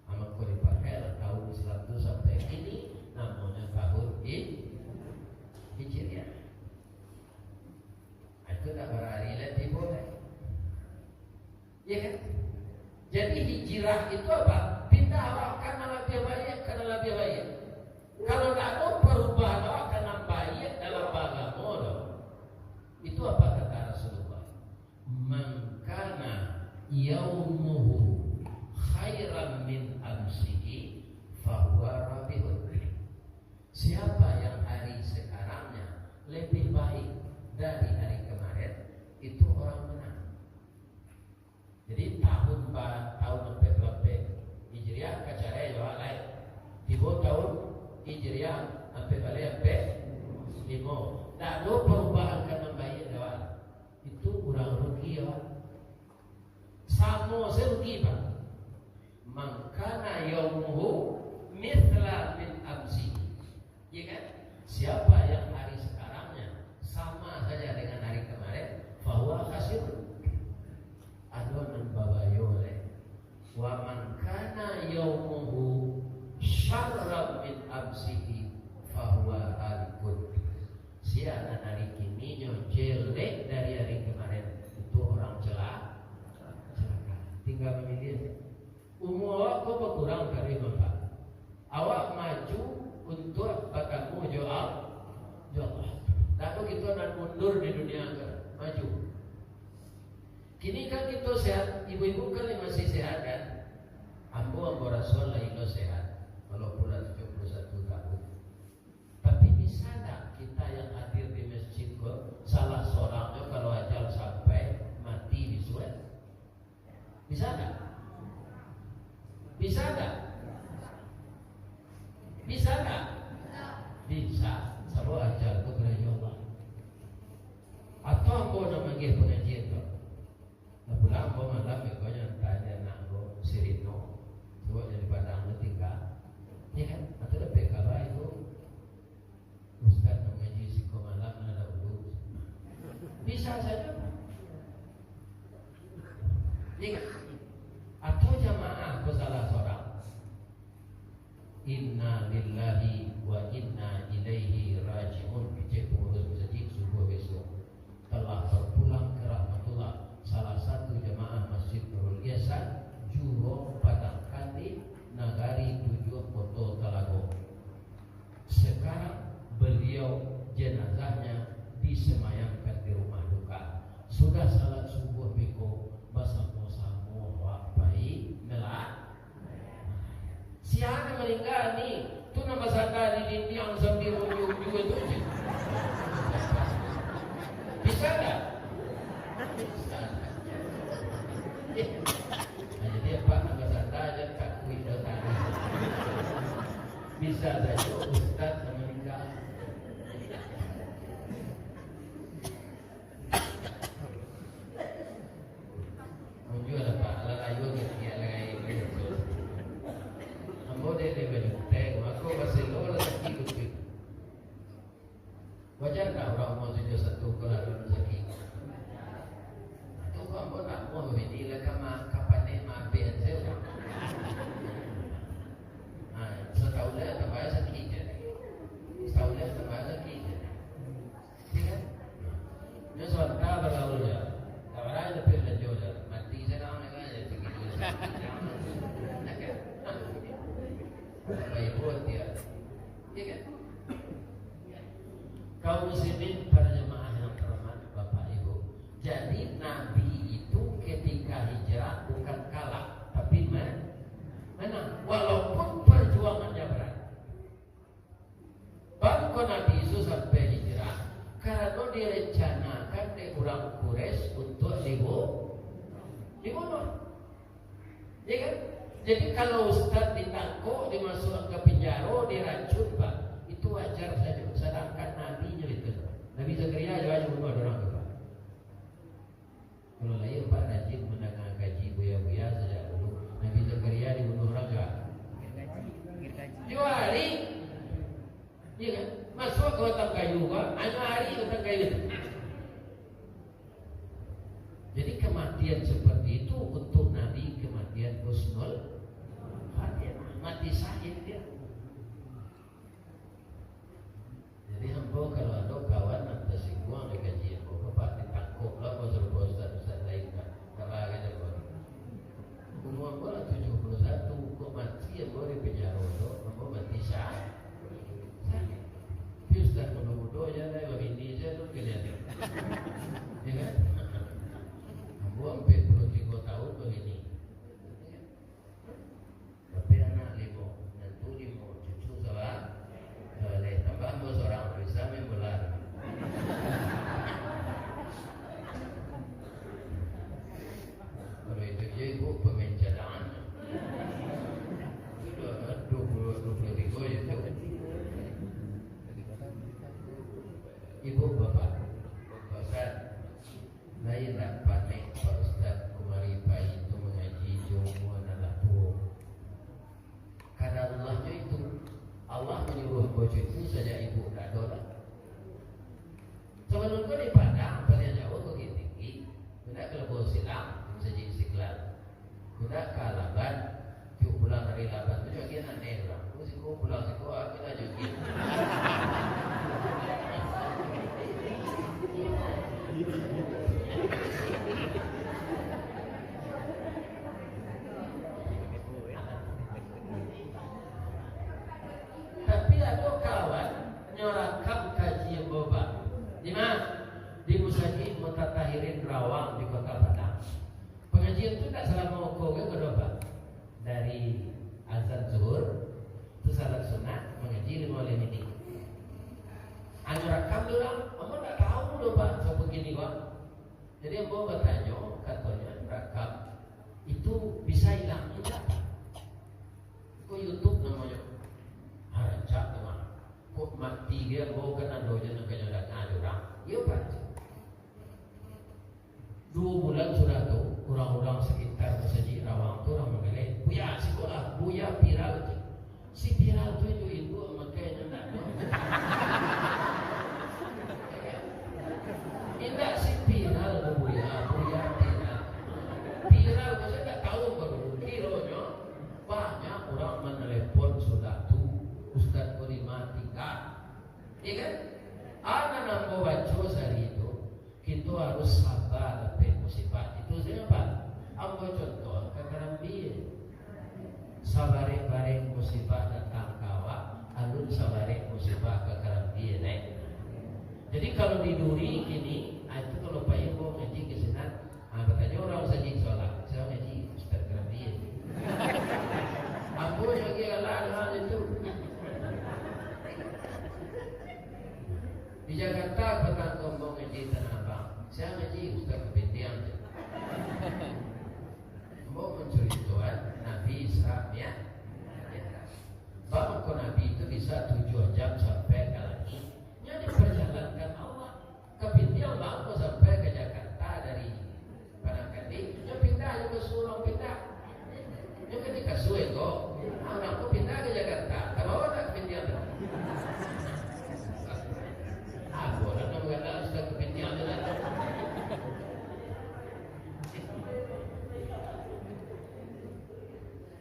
S1: Amak ko dipakai tahun Islam itu sampai ini namanya tahun Hijriah. Itu tak berari lagi boleh. Ya kan? Jadi hijrah itu apa? Pindah awak karena lebih baik, Kalau tak ada perubahan awak karena baik dalam agama, itu apa kata Rasulullah? Man kana yaumuhu khairan min amsihi fahuwa rabihun. Siapa yang hari sekarangnya lebih baik dari hari kemarin, itu orang menang. Jadi tahun lebih Hijriah kacara jawab lain. Tiba tahun Hijriah sampai balik lima. Tak ada perubahan karena baik jawab. Itu kurang rugi ya. Sama serugi Pak. Mangkana yaumuhu mithla min amsi. Ya kan? Siapa yang hari sekarangnya sama saja dengan hari kemarin, bahwa kasih adonan babayole. Wa man kana yaumuhu syarra min amsihi fahuwa halikun. Siapa hari kini jelek dari hari kemarin, itu orang celaka. Tinggal memilih. Umur awak kau berkurang dari Bapak. Awak maju untuk bakatmu jawab. Lalu kita nak mundur di dunia ke maju. Kini kan kita sehat, ibu-ibu kan masih sehat kan? Ambo Rasul itu sehat, walaupun 71 tahun. Tapi bisa tak kita yang hadir di masjid salah seorangnya kalau ajal sampai mati disuai? Bisa tak? Bisa tak? Bisa tak? Bisa. Sebab ajal itu kerana Allah. Atau aku nak pergi pengajian tu. Nak pulang aku malam aku yang tanya nak aku sirino. Sebab jadi padang tu tinggal. Ya kan? Atau lebih kalau itu Ustaz nak mengaji siko malam ada urus. Bisa saja. Ya kan? Atau jamaah aku salah seorang. Inna lillahi wa inna ilaihi raji'un. Kecik pengurus masjid subuh besok telah berpulang ke rahmatullah salah satu jemaah Masjid Nurul Ihsan Juro Padang Kandi Nagari 7 Kota Talago. Sekarang beliau jenazahnya disemayamkan di rumah duka. Sudah salat subuh biko basamo-samo wapai melak. Siapa meninggal ni? Tu nama sadar di dinding sambil ujung-ujung itu je. Bisa tak? Bisa. Wajar tak orang mau 71 kalau rezeki? Itu kamu tak mau ini lah kapan ni maafin saya orang. Setahun dah tak bayar sakit je. Setahun dah tak bayar sakit je. Kan? Dia sebentar berlalu je. Tak bayar lebih lanjut je. Mati sekarang ni kan jadi begitu. Tak bayar buat dia. Kan? Kaum muslimin para jemaah yang terhormat Bapak Ibu. Jadi Nabi itu ketika hijrah bukan kalah, tapi menang. Walaupun perjuangannya berat. Bangko Nabi itu sampai hijrah karena direncanakan oleh orang Quraisy untuk dibunuh. Ya kan? Jadi kalau Ustaz ditangkap, dimasukkan ke penjara, diracun, Pak, itu wajar saja. Sedangkan Nabi itu, Nabi Zakaria aja bunuh orang Pak. Kalau lahir Pak rajin mendengar gaji buya-buya sejak dulu. Nabi Zakaria dibunuh orang enggak? Juari, iya kan? Masuk ke batang kayu Pak, hanya hari batang kayu. Jadi kematian seperti itu untuk Nabi kematian husnul khatimah, mati syahid dia. Jadi hamba kalau ada kawan atau singgung ada gaji hamba Bapak ditangkap lah pasal Ustaz lain tak bagi hamba. Umur hamba 71 kok mati hamba di penjara tu, hamba mati syahid. Tapi Ustaz muda-muda je lah, ini je tu kelihatan. Ya kan? Hamba hampir 23 tahun begini. Tapi anak 5, nanti 5, cucu salah. Tambah seorang bisa membelar. Kalau itu je ibu pemain cadangan. Sudah 23 itu. Ibu bapak Ustaz, lain tak panik Pak Ustaz kemari pagi itu mengaji jumuan anak tua. Karena Allahnya itu Allah menyuruh bocah itu saja ibu tak ada lah. Sebelum kau di Padang, paling jauh kau tinggi. Tidak kalau silam, saja Istiqlal. Tidak kalaban, yuk pulang dari laban tu joget aneh orang. Kau sih kau pulang sih kau kita joget. Nyorakam kaji boba di mana? Di Musajid Mutatahirin Rawang di Kota Padang. Pengajian itu tak selama kowe berdoa dari azan zuhur itu salat sunat mengaji 5 menit. Nyorakam bilang, kamu tak tahu doa sebegini kok. Jadi aku bertanya, katanya rakam itu bisa hilang tidak? Kok YouTube namanya? Haracak teman. Kok mati dia bawa kena doja nak kenyataan ada orang. Ya Pak. 2 bulan sudah tu orang-orang sekitar Masjid Rawang tu orang mengelak, buya sekolah, buya viral tu. Si viral tu itu makanya nak. Indah si viral buya viral. Viral saya tak tahu baru kilonya banyak orang menelepon sudah tu Ustaz boleh mati kan? Ya kan? Anak nak baca hari itu kita harus sabar lepas musibah itu siapa? Ambil contoh kekaran dia sabarek-barek musibah datang kawa alun sabarek musibah kekaran dia naik. Jadi kalau diduri gini itu kalau payah mau ngaji ke senat bertanya orang saja sholat saya ngaji Ustaz kekaran dia aku yang kira hal itu. Di Jakarta petang ngomong ngaji Tanah Abang. Saya ngaji Ustaz Kebintian. Mau mencuri Tuhan Nabi Isra ya. Bahwa Nabi itu bisa 7 jam sampai ke langit. Yang diperjalankan Allah. Kebintian bangko sampai ke Jakarta dari Padangkadi. Yang pindah juga suruh pindah. Yang ketika suwe kok orang pindah ke Jakarta. Kalau tak Kebintian.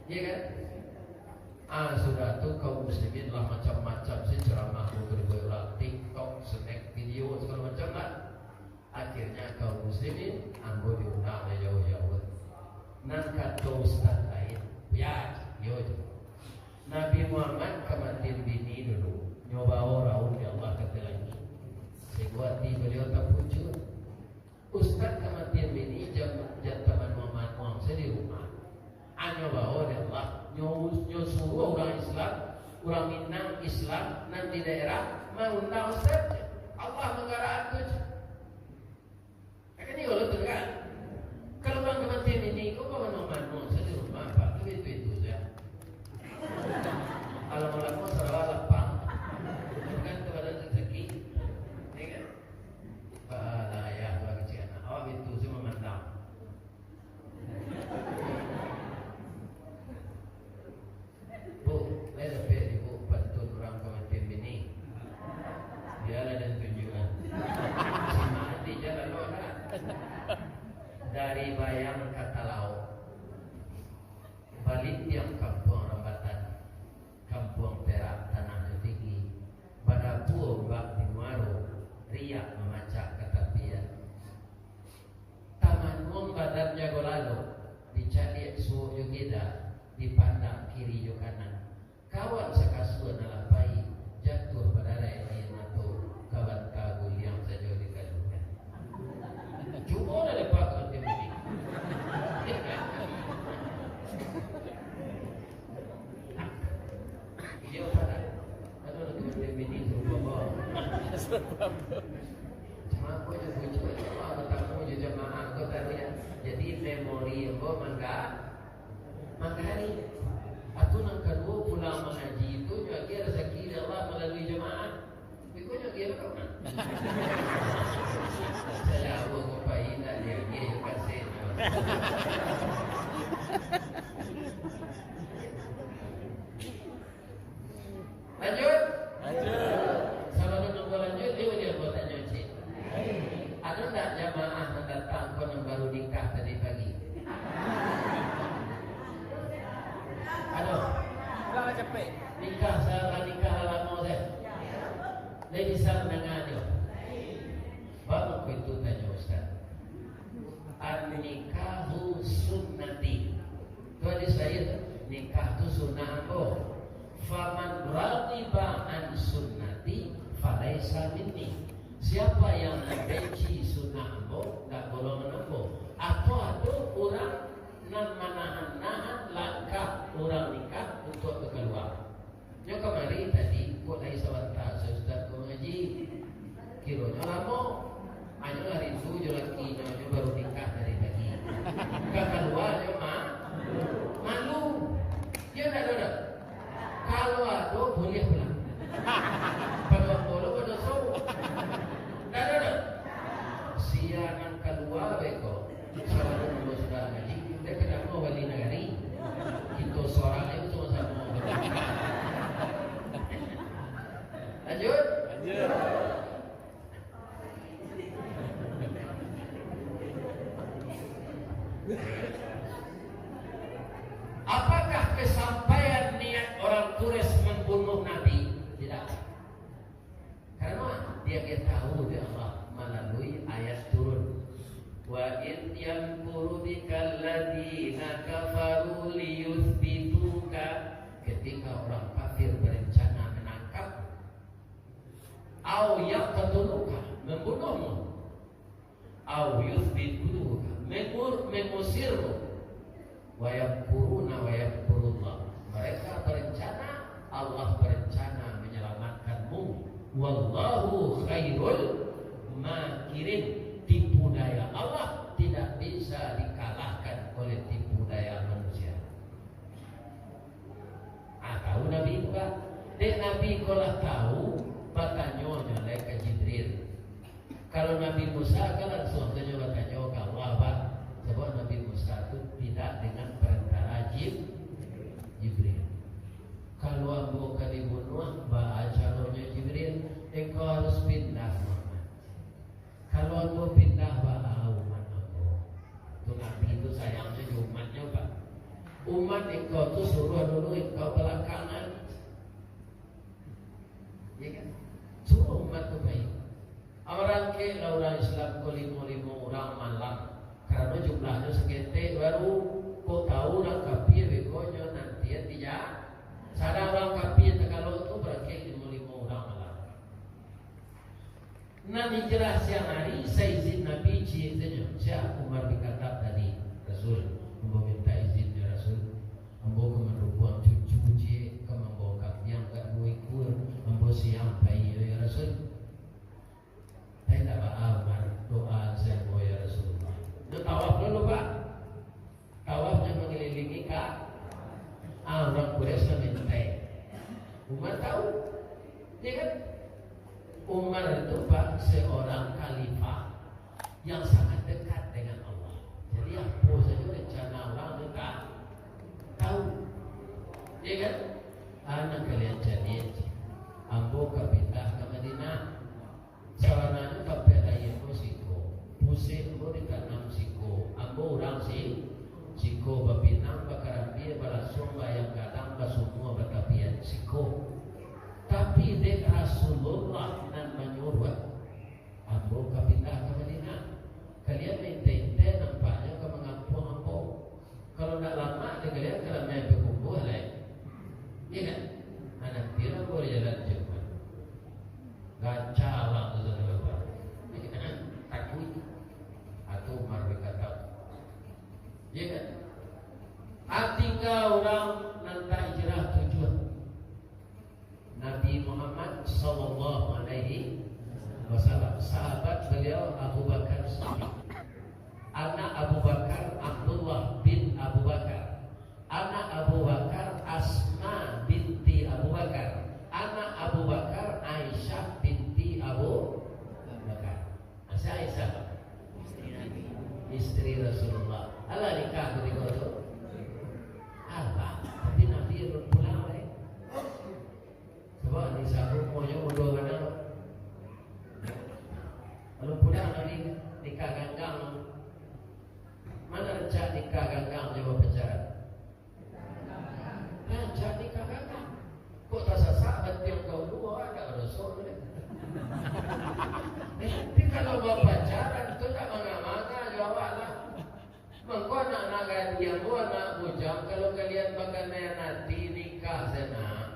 S1: Iya kan? Sudah tuh kaum muslimin lah macam-macam sih ceramah berbeda TikTok, snack video segala macam lah. Akhirnya kaum muslimin anggo diundang jauh-jauh. Nan kata ustaz lain, ya, yo. Nabi Muhammad kamatin bini dulu, nyoba orang ya Allah kata lagi. Sekuati beliau tak pucuk. Ustaz kamatin bini jataman Muhammad di rumah. Nyoba orang ya Allah. Nyusuh orang Islam, orang Minang Islam nanti daerah mengundang Ustaz. Allah menggarap itu. Ini kalau terang. Kalau bang kematian ini, kau bawa nomor saya di rumah apa? Itu saja. Alam-alam serba lapang. Bukan kepada rezeki. Ini kan? Pada ayah bagi ciana. Awak itu sih memandang. Bu, saya dapat ibu bantu orang kematian ini. Dia ada tunjukkan. Mati jalan lona. Dari Bayang ke Talau, balik tiang kampung Rambatan, kampung Perak tanah tinggi, pada pulau Bak Timuaro, riak memacak ketapian. Taman Mom Badan Jago Lalu, dicari suhu Yogida, dipandang kiri yo kanan. Kawan sekasuan alapai, jatuh pada lain atau kawan kagul yang saja dikandungkan. Cuma ada pak konten ini. Dia pada ada konten ini berubah. Cuma aku je bujuk, cuma aku tamu je jemaah aku tadi ya. Jadi memori aku mangkari. Aku nang kedua pulang mengaji itu juga kira rezeki Allah melalui jemaah. Aku juga kira kau nak. Saya awak ngapain nak dia kasih. Lanjut. Salah nunggu lanjut dia buat tanya cik. Ada tak jamaah yang datang kau yang baru nikah tadi pagi? Ada.
S2: Enggak capek.
S1: Nikah saya nikah lama saya. Dia bisa mendengar dia. Baru itu tanya Ustaz. An-nikahu sunnati. Itu ada saya nikah itu sunnah aku. Faman raghiba an sunnati falaisa minni. Siapa yang membenci sunnah aku, tak golongan aku. Atau orang nan menahan langkah orang nikah untuk keluar. Yang kemarin tadi kok lagi sawata Ustaz kau ngaji. Kiranya lama. Hanya hari itu je laki dia baru nikah dari tadi. Keluar dia malu. Dia tak ada. Kalau ada boleh pulang. Pada boleh pada so. Tak ada. Siangan keluar beko. Salah nombor sudah ngaji. Dia kena mau wali negari. Itu seorang itu sama-sama. Lanjut. Apakah kesampaian niat orang Quraisy membunuh Nabi? Tidak. Karena dia tahu dia Allah melalui ayat turun. Wa in yankuru bikal ladina kafaru liyuthbituka. Ketika orang kafir berencana menangkap au yaqtuluka, membunuhmu, au yuthbituka, mengusirmu. Wa yaquruna wa yaqurullah. Mereka berencana, Allah berencana menyelamatkanmu. Wallahu khairul makirin. Tipu daya Allah tidak bisa dikalahkan oleh tipu daya manusia. Tahu Nabi bukan? Dek Nabi kalau tahu, bertanya ke Jibril. Kalau Nabi Musa kan langsung saja bertanya ke Allah, Pak. Sebab Nabi Musa itu tidak dengan perantara Jibril. Kalau aku akan dibunuh, baca rohnya Jibril, engkau harus pindah Muhammad. Kalau aku pindah, baca umat aku. Itu Nabi itu sayangnya umatnya, Pak. Umat engkau tu suruh dulu engkau belakangan. Ya kan? Suruh umat tu baik. Orang ke orang Islam ko limo orang malam. Karena jumlahnya sekitar baru kau tahu orang kafir begonya nanti tidak. Sada orang kafir kalau tu berarti limo orang malam. Nah hijrah siang hari saya izin Nabi cintanya. Saya Umar berkata tadi Rasul meminta izin ya Rasul. Ambo kemerubuan cucu je kemambo yang gak buikur ambo siang bayi ya Rasul. Saya tak Umar doa saya ya Rasulullah. Itu tawaf dulu Pak. Tawafnya mengelilingi orang Quraisy meminta. Umar tahu, ya kan? Umar itu Pak seorang khalifah yang sangat dekat dengan Allah. Jadi apa saja rencana orang dekat tahu, ya kan? Anak kalian jadi ambo kapita ke Madinah. Sawananya kapita yang musiko, pusing ambo dekat nam siko, ambo orang siko babinang bakarambi balasung bayang kadang basumua batapian siko. Tapi dek Rasulullah nan menyuruh ambo kapita ke Madinah. Kalian minta nampaknya ke mengampun ambo. Kalau tak lama dia kalian kalau main berkumpul lain. Iya kan? Anak dia boleh jalan cepat. Gaca lah tu saudara. Takut atau Umar berkata. Iya kan? Tinggal orang nanti hijrah tujuan. Nabi Muhammad sallallahu alaihi wasallam, sahabat beliau Abu Bakar Siddiq, anak Abu Bakar Abdullah bin Abu Bakar, anak Abu Bakar Asma binti Abu Bakar, anak Abu Bakar Aisyah binti Abu Bakar. Aisyah istri Rasulullah. Allah nikah ketika itu. Allah, tapi Nabi belum pulang lagi. Sebab di sahur maunya dua kadang. Lalu pulang Nabi nikah ganggang. Mana rencana nikah ganggang jawab pacaran? Rencana nikah ganggang. Kok tak sahabat yang kau dua ada Rasul ni? Tapi kalau bawa pacaran tu tak manga-manga jawablah. Mengko nak gantian buat nak bujang kalau kalian makan nanti nikah sana.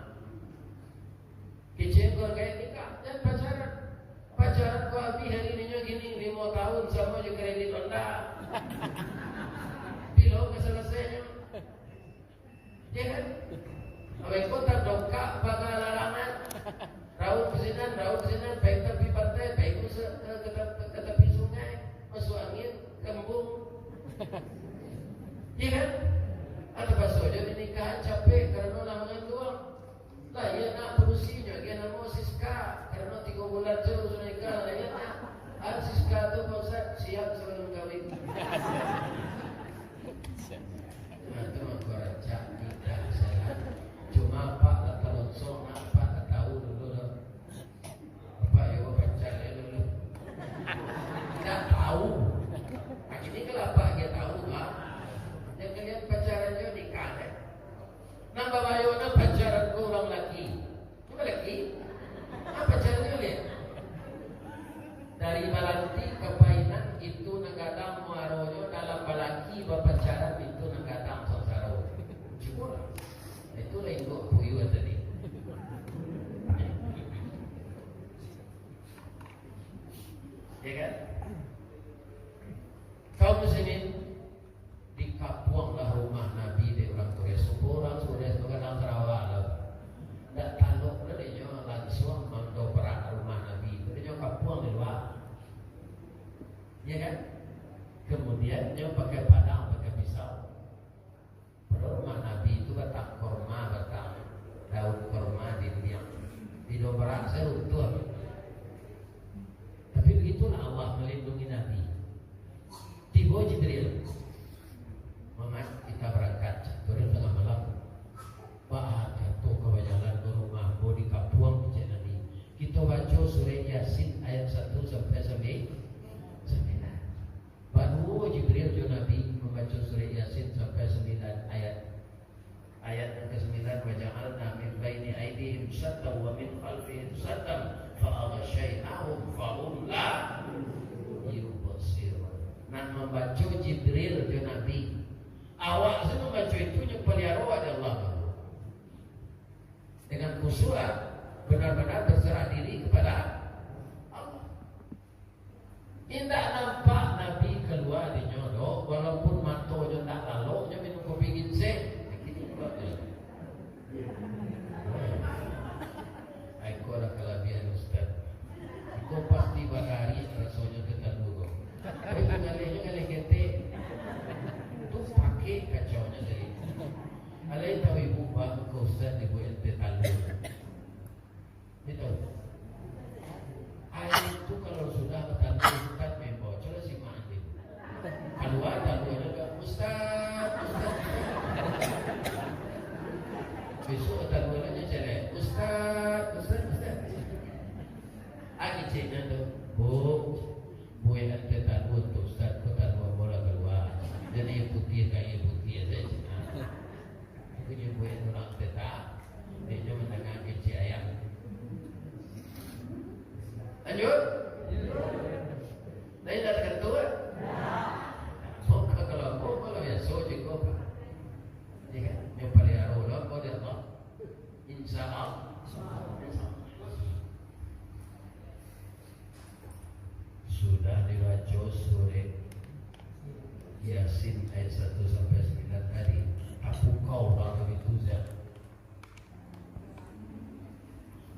S1: Kecengkor kayak nikah dan pacaran. Pacaran kau habis hari ini gini 5 tahun sama je kredit Honda. Bila keselesainya? Ya kan? Awak kau tak dongkak bakal larangan. Raut kesinan, baik tepi pantai, baik ke tepi sungai, masuk angin, kembung. Iya kan? Ada pasal jadi nikahan capek karena lamangan doang. Lah ya nak produksinya dia nak Siska karena 3 bulan terus sudah nikah lah ya nak. Siska tu Ustaz siap sebelum kahwin. Itu mah raja tidak salah. Cuma Pak tak tahu sok Pak tak tahu dulu. Pak ya pacar ya dulu. Tidak tahu. Ini kalau Pak dia tahu Pak. Yang kalian pacarannya nikah kan? Nambah bayona pacaran orang lagi. Cuma lagi. Apa pacarannya lihat? Dari Balanti ke Painan itu nagadang muaronya dalam balaki berpacaran itu nagadang sosaro. Cuma itu lengkok puyuh tadi. Ya kan? Kaum muslimin dikapuanglah rumah Nabi di orang Quraisy. Orang sudah kadang terawal. Tak tanduk dia langsung mendobrak rumah Nabi. Dia kapuang di luar. Ya kan? Kemudian dia pakai padang, pakai pisau. Pada rumah Nabi itu batang korma, batang daun korma di tiang. Didobrak saya runtuh. Tapi begitulah Allah melindungi Nabi. Tiba khusyuk, benar-benar berserah diri kepada Allah. Tidak nampak Nabi keluar di nyodok, walaupun matonya tak lalu, dia minum kopi ginseng. Aku ada kelebihan Ustaz. Aku pasti bakari rasanya ketan dulu. Tapi ngalihnya kete. Tu pakai kacaunya dari. Alai tahu ibu bang ke Ustaz ibu ente talu. Itu. Air itu kalau sudah bertambah Ustaz membawa coba si mandi. Keluar talunya ke Ustaz. Besok talunya jelek. Ustaz. Agi ceknya tu, bu yang kita tahu tu Ustaz kita tahu bola keluar. Jadi putih kayak putih aja. Itu dia bu yang orang kita, dia cuma mendengar kecil ayam. Lanjut. Dah dah ketua. So kalau ya so juga apa? Iya kan? Yang paling arah kau dia apa? Insya Allah. Sudah dibaca surat Yasin ayat 1 sampai 9 tadi. Aku kau dalam itu saja.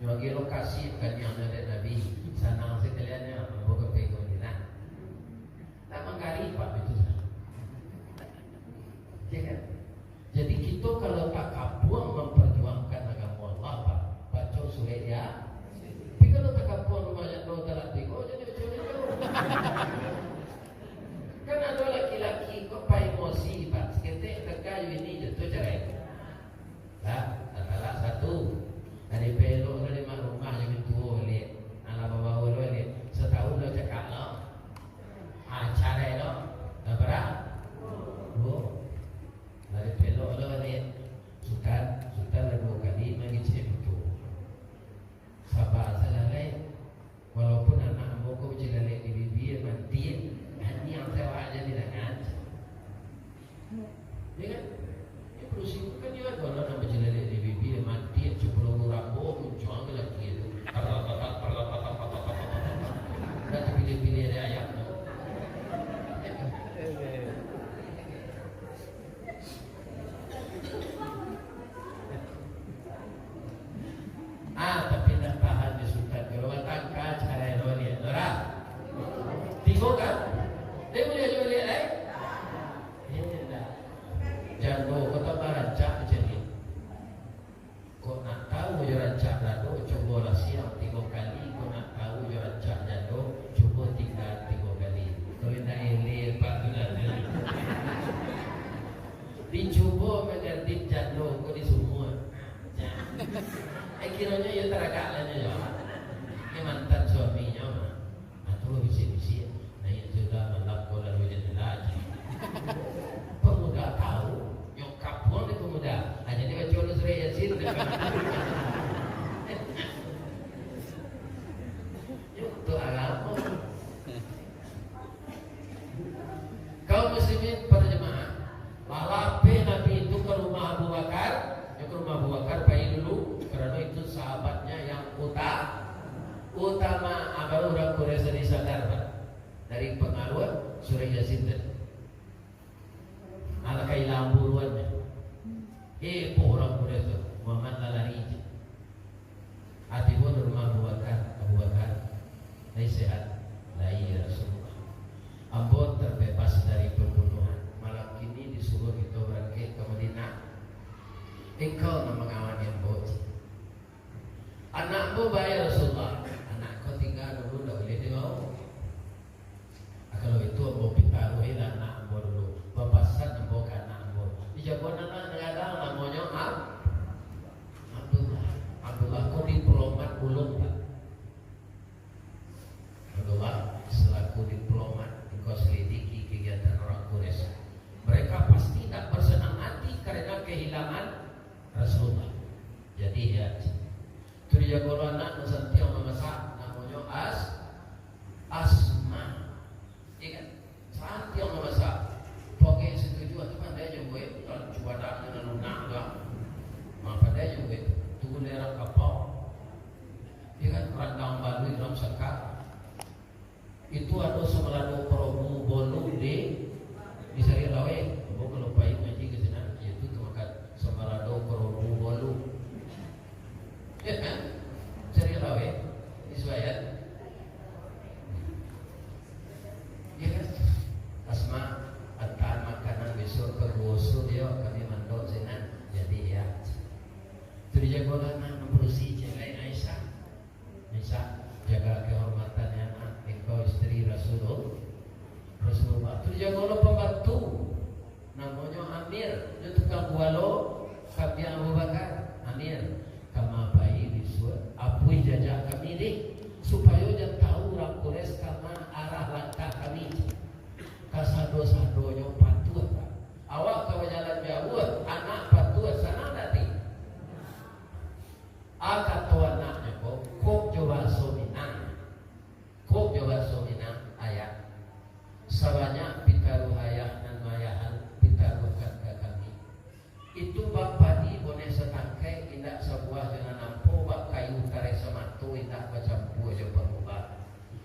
S1: Bagi lokasi kan yang ada Nabi sana sekaliannya membawa ke Madinah. Tak mengkari Pak itu saja. Ya kan? Jadi kita kalau tak kapuang memperjuangkan agama Allah Pak, baca surat ya. Tapi kalau tak kapuang rumahnya tahu tak tengok jadi kan ada laki-laki kok pai emosi Pak, seketik terkayu ini jatuh cerai. Lah, salah satu dari pelok dari mak rumah yang itu lihat, anak bawa lo lihat, setahun lo cakap lo, cerai lo, dah berapa? Dari pelok lo lihat, sultan dah 2 kali lagi cek itu. Sabar salah lain. Walaupun anak boko berjalan di bibir mati, ini yang saya aja tidak ngaji. Ya kan? Ini berusia kan dia kalau nak berjalan di bibir mati, cuba rambut muncul lagi itu. Dah pilih-pilih ada ayam. Tapi tak tahan di sultan. Kalau tangka cara yang lihat, Nora, tiga kan? Dia boleh juga lihat, tidak. Jangan kau tak rancak macam ni. Kau nak tahu je rancak jatuh, cuba lah siang 3 kali. Kau nak tahu je rancak jatuh, cuba tinggal 3 kali. Kalau nak elok, Pak tu dah. Dicuba mengerti jatuh, kau di semua. Kiranya ya teragaknya ya. Ini mantan suaminya mah. Atau bisi-bisi. Nah yang sudah melapor lalu jadi lagi. Pemuda tahu. Yang kapur ni pemuda. Hanya dia baca oleh Surah Yasin. Itu agama. Kaum muslimin para jemaah. Malape Nabi itu ke rumah Abu Bakar. Yang ke rumah Abu Bakar bayi dulu. Karena itu sahabatnya yang utama agar orang Quraisy disadar dari pengaruh Surah Yasin tadi. Ala kailang buruannya. Orang Quraisy Muhammad lari. Hati pun rumah Abu Bakar. Lai sehat, lai Rasulullah. Ambon terbebas dari pembunuhan. Malam ini disuruh kita berangkat ke Madinah. Engkau nak mengawal yang bocil. Anakmu bayar Rasulullah. Anakku tinggal dulu, dah boleh tengok. Kalau itu mau pitaruhi anakmu dulu. Bapasan nampak anakmu. Dijawab anak kadang namanya Abdullah. Abdullah kau diplomat ulung Pak. Abdullah selaku diplomat engkau selidiki kegiatan orang Quraisy. Mereka pasti tak bersenang hati karena kehilangan Rasulullah. Jadi ya. Itu dia kalau anak nanti yang memasak namanya Asma. Iya kan? Nanti yang memasak. Pakai setuju atau pandai je gue. Kalau cuba dah dengan lunak enggak. Mak pandai je gue. Tunggu daerah kapal.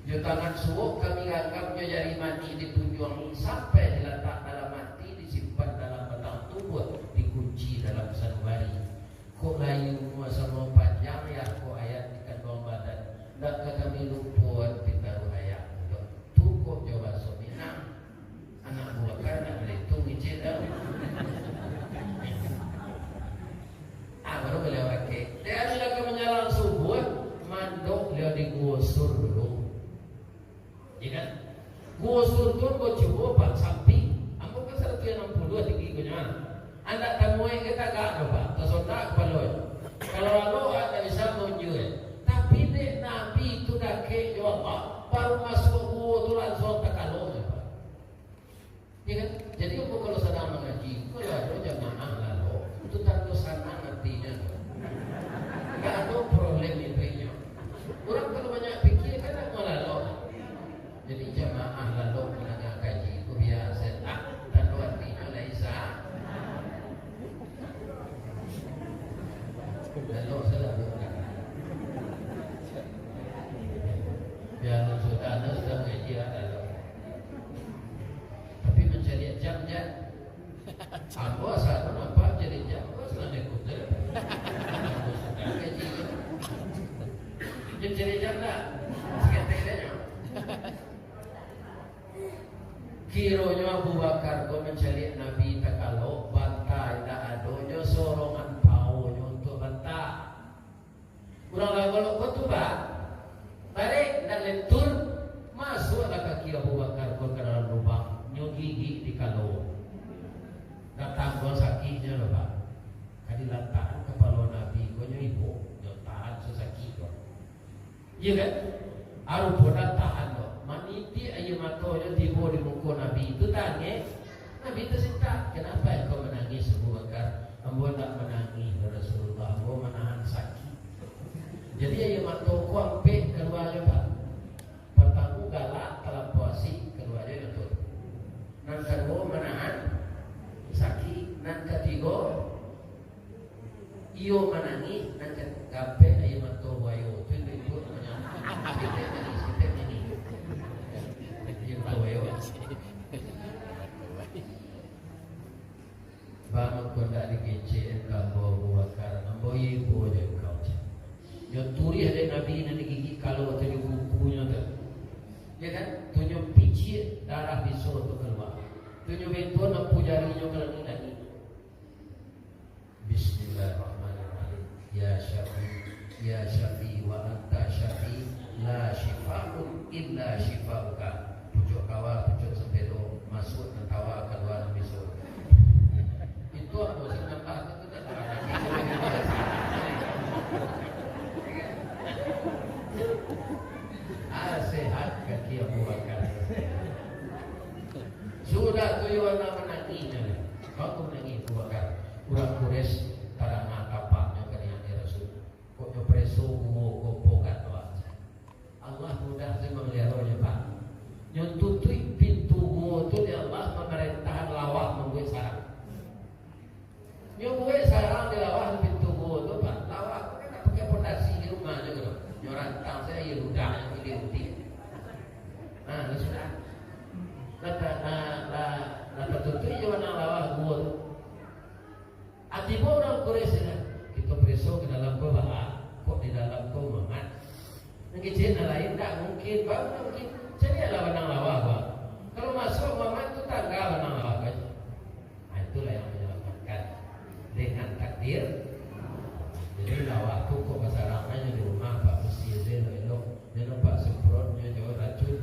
S1: Jo tangan suuk kami anggap jo jari mati ditunjung sampai diletak dalam mati, disimpan dalam batang tubuh, dikunci dalam sanubari. Kok layu sama panjang ya kok ayat di kandung badan. Dak kami luput ditaruh ayat. Tu kok jawab somina. Anak buah kan nak melitung ijin dah. Baru beliau pakai. Dia ada lagi menjelang subuh, mandok beliau digusur dulu. Ya kan? Gusur tu kau cuba pak samping. Ambo kan 162 tinggi punya. Anda temui kita gak apa? Tersotak kepala. Kalau lalu ada bisa menunjuk. Tapi dek Nabi itu dah ke Allah baru masuk gua tu langsung tak kalau. Ya kan? Jadi aku kalau sedang mengaji, kalau ada jamaah lalu itu tentu sana artinya. Tak ada problem itu. Orang kalau banyak fikir kan tak mau lalu. Jadi jamaah lalu menengah kaji itu biasa. Tentu artinya laisa. Lalu sudah bukan. Biar saudara sudah mengaji lalu. Tapi mencari jam-jam. Aku asal nampak jadi jam. Aku selalu ikut. Aku sudah kaji. Mencari jam tak? Seketiknya. Kironya Abu Bakar kau mencari Nabi tak kalau bantai tak adonyo sorongan paunya untuk bantai. Kurang lagi kalau kau tu bah, tarik dan lentur masuklah kaki Abu Bakar kau ke dalam lubang nyugigi di kalau. Datang kau sakitnya loh bah. Kadi lantaran kepala Nabi kau nyibu, nyotahan sesakit kau. Iya kan? Aru pun tahan loh. Maniti ayu matonya tiba di muka Nabi itu tanya. Nabi itu cerita, kenapa kau menangis Abu Bakar? Ambo tak menangis Rasulullah, ambo menahan sakit. Jadi ayu matoku ampe keluarnya pak. Pertama galak terlampausi keluarnya itu. Yang kedua menahan sakit. Yang ketiga iyo menangis. Yang ketiga ayu matoku ayu itu menyambut. Bangun kau tak dikecil kau Abu Bakar, ambo ibu je kau. Yang turi ada Nabi nanti gigi kalau tadi bukunya tu, ya kan? Tunjuk picit darah bisul tu keluar. Tunjuk bentuk nak jarinya kalau ni lagi. Bismillahirrahmanirrahim. Ya Syafi wa anta Syafi, la shifaun illa shifauka. Pucuk kawal, pucuk sepeda masuk dan tawa keluar bisul. Itu aku sih nampak itu tak ada. Sehat kaki Abu Bakar. Sudah tu yang nak menanginya. Kau tu menangi Abu Bakar. Kurang Quraisy tarana kapaknya kalian Rasul. Kau tu preso kau pokat awak. Allah mudah sih mengelihara Pak. Yang tutup pintu gua tu dia Allah memerintahkan lawak membuat sarang. Yang buat sarang di lawak pintu gua tu Pak. Lawak kan nak pakai fondasi di rumah je tu. Nyorantang saya ya ludah yang pilih uti. Nah, sudah. Nada tutup je mana lawak gua tu. Atiba orang Quraisy kita preso ke dalam gua kok di dalam gua mamat. Ngecek lain tak mungkin, bang mungkin. Jadi adalah benang lawak bang. Kalau masuk Muhammad itu tangga benang lawak aja. Nah, itulah yang menyelamatkan dengan takdir. Jadi lawak tu kok masalahnya di rumah Pak mesti elok, dia Pak semprotnya jauh racun,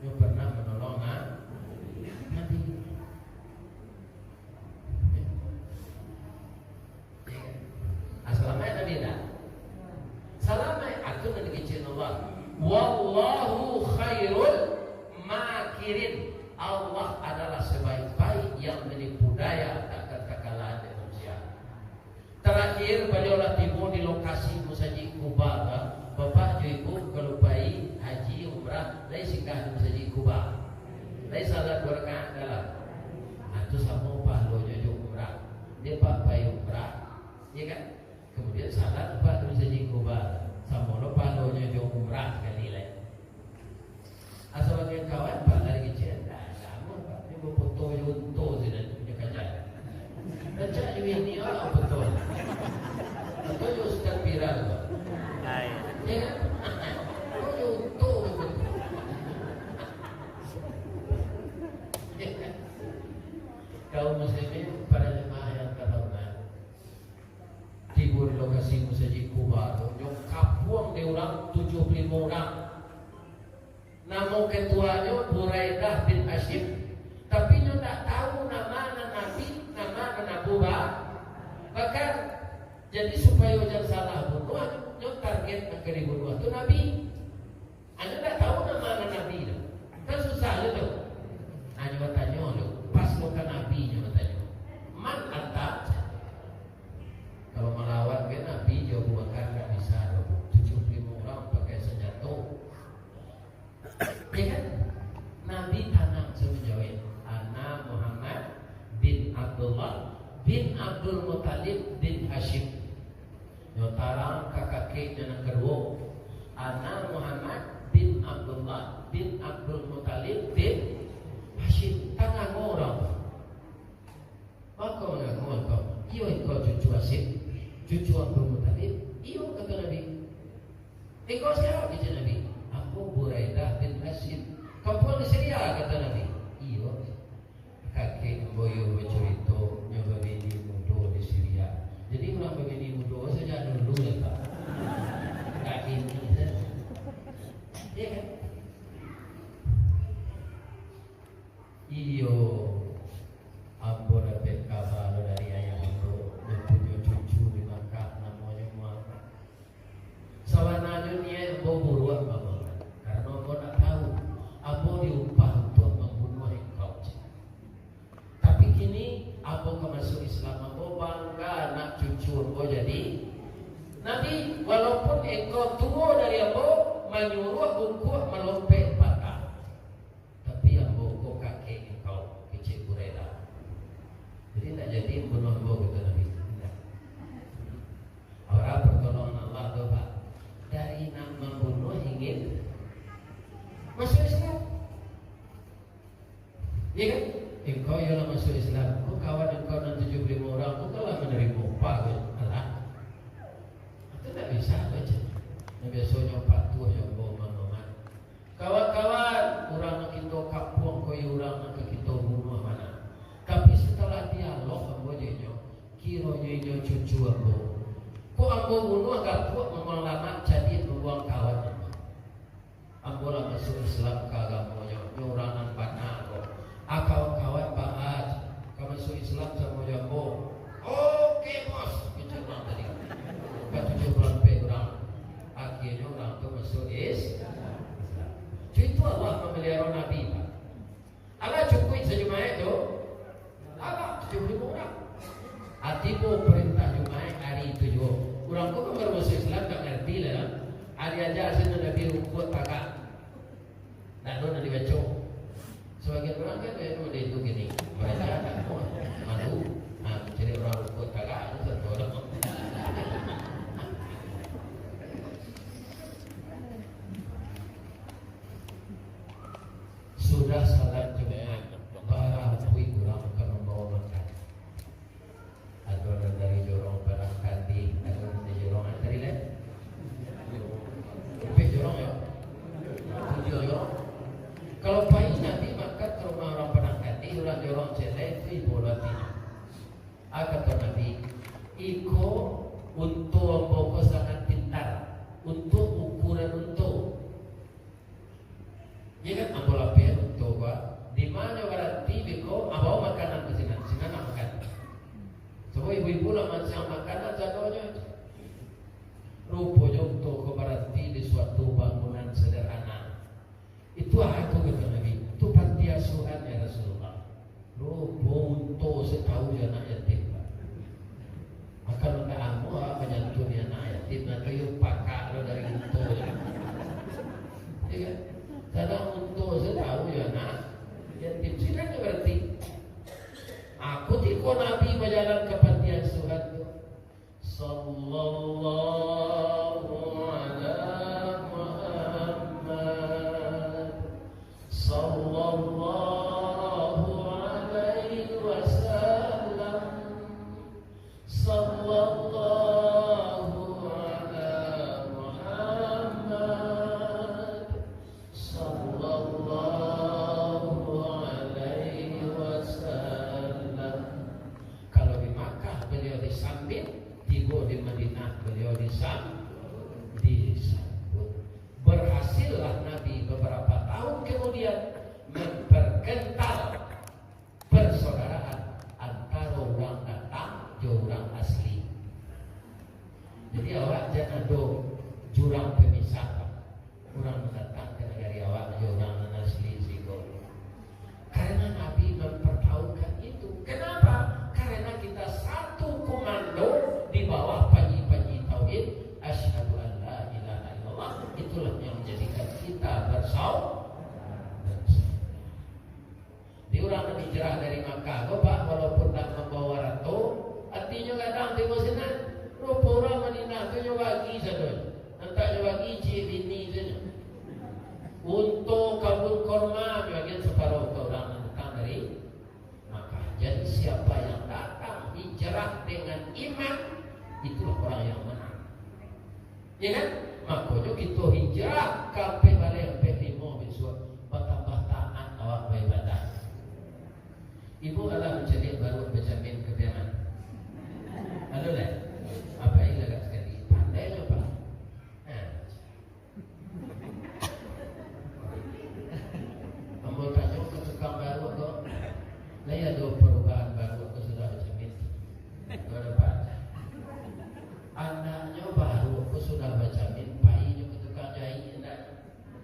S1: dia pernah menolong Nabi. Assalamualaikum Nabi dah. Salamai aku nak dikecil Allah. Wallahu khairul makirin. Allah adalah sebaik Nama ketuanya Buraidah bin Hashim, tapi dia tak tahu nama Nabi, nama Abu Bakar. Jadi supaya jangan salah bunuh, dia target nak dibunuh tu Nabi. Anda tak tahu nama Nabi tu, kan susah je tu. Hanya bertanya tu, pas bukan Nabi je bertanya. Man anta? Kalau melawan ke Nabi, dia Abu Bakar tak bisa tu. 75 orang pakai senjata. Ya kan? Nabi tanam semenjauh Ana Muhammad bin Abdullah bin Abdul Muttalib bin Hashim. Nyotarang kakak yang kedua Ana Muhammad bin Abdullah bin Abdul Muttalib bin Hashim. Tangan orang. Maka mengaku kau, iyo kau cucu Hashim, cucu Abdul Muttalib. Iyo kata Nabi. Engkau siapa kata Nabi? Aku Buraidah bin Hashim. Kau pun di Syria kata Nabi. Iyo. Kakek boyo bercerita nyoba bini muda di Syria. Jadi orang bini muda sejak dulu ya Pak. Kakek ini. Ya kan? Iyo. Ambo dapat kabar dari ayah itu. Dia punya cucu di Makkah namanya Muhammad. Sawananya dia ambo buruan Bapak. Karena ambo tak tahu. Ambo diupah untuk membunuh engkau. Tapi kini ambo masuk Islam, ambo bangga anak cucu ambo jadi Nabi. Walaupun engkau tua dari ambo, menyuruh buku melompat patah. Tapi ambo kau kakek engkau kecil Buraidah. Jadi tak jadi membunuh ambo kata Nabi. Tidak. Orang pertolongan Allah tu Pak. Dari nak membunuh ingin masuk Islam. Ya kan? Engkau ialah masuk Islam. Kau kawan engkau dan 75 orang, kau telah menerima upah ke? Alah. Itu tak bisa baca. Yang biasanya 40 yang bawa mana-mana. Kawan-kawan, orang nak kita kampung, kau orang nak kita bunuh mana. Tapi setelah dialog ambo nyenyo, kira nyenyo cucu ambo. Kau ambo bunuh agak kuat memang jadi membuang kawan. Ambo lah masuk Islam ke agamanya, orang nan panah kau. Kawan-kawan bahas, kau masuk Islam sama jambo. Okey bos, kita orang tadi. Kau 70 orang. Akhirnya orang tu masuk Islam. Itu Allah memelihara Nabi. Allah cukup sejumlah itu. Allah 75 orang. Hatimu perintah Jumaat hari itu juga. Orang kau baru masuk Islam tak ngerti lah. Hari aja asal Nabi rukut takak. Tak ada Nabi baca. Sebagian orang kan memang dia itu gini. Mereka tak tahu. Malu. Jadi orang rukut takak itu satu orang. Sudah salat Jumaat. Para akui kurang akan membawa makan. Ada dari jorong barangkali, ada dari jorong antari lain. Lebih jorong ya. Jorong. Kalau pagi nanti makan ke rumah orang barangkali, orang jorong celai itu ibu lagi. Kata Nabi, iko untuk ambo sangat pintar, untuk ukuran untuk. Ya kan ambo lapir untuk apa? Di mana berarti biko ambo makanan ke sini, sini nak makan. Sebab ibu-ibu lah macam makanan jatuhnya. Rupanya untuk ke berarti di suatu bangunan sederhana. Itu aku kata Nabi. Itu panti asuhan ya Rasulullah. Rupa untuk setahu dia anak yatim. Kalau tak amu menyentuh dia anak yatim, nanti yuk pakak lo dari untuk. Ya kan? Kadang untuk setahu dia anak yatim. Siapa berarti? Aku tiko Nabi berjalan ke panti asuhan itu. Sallallahu ala Muhammad. Sallallahu alaihi wasallam. Sallallahu ala Muhammad. kemudian memperkental persaudaraan antara orang datang dan orang asli. Jadi awak jangan ada jurang pemisah. Orang datang ke negara awak dan orang asli siko. Karena Nabi mempertahukan itu. Kenapa? Karena kita satu komando di bawah panji-panji tauhid. Asyhadu an la ilaha illallah. Itulah yang menjadikan kita bersaudara. Di orang hijrah dari Makkah, Bapak walaupun tak membawa ratu, artinya kadang di Mesir, rupa orang Madinah tu bagi saja, entah bagi cik bini saja. Untuk kabun korma bagian separuh ke orang datang dari Makkah. Jadi siapa yang datang hijrah dengan iman, itulah orang yang menang. Ya kan? Makanya kita hijrah sampai balik sampai lima besok bertambah taat awak beribadah. Ibu adalah menjadi baru berjamin kebiaman. Halo lah. Apa ini agak sekali pandai apa? Kamu tanya ke tukang baru kok. Saya ada perubahan baru aku sudah berjamin. Kau dapat. Anaknya baru aku sudah berjamin. Bayinya ke tukang jahit,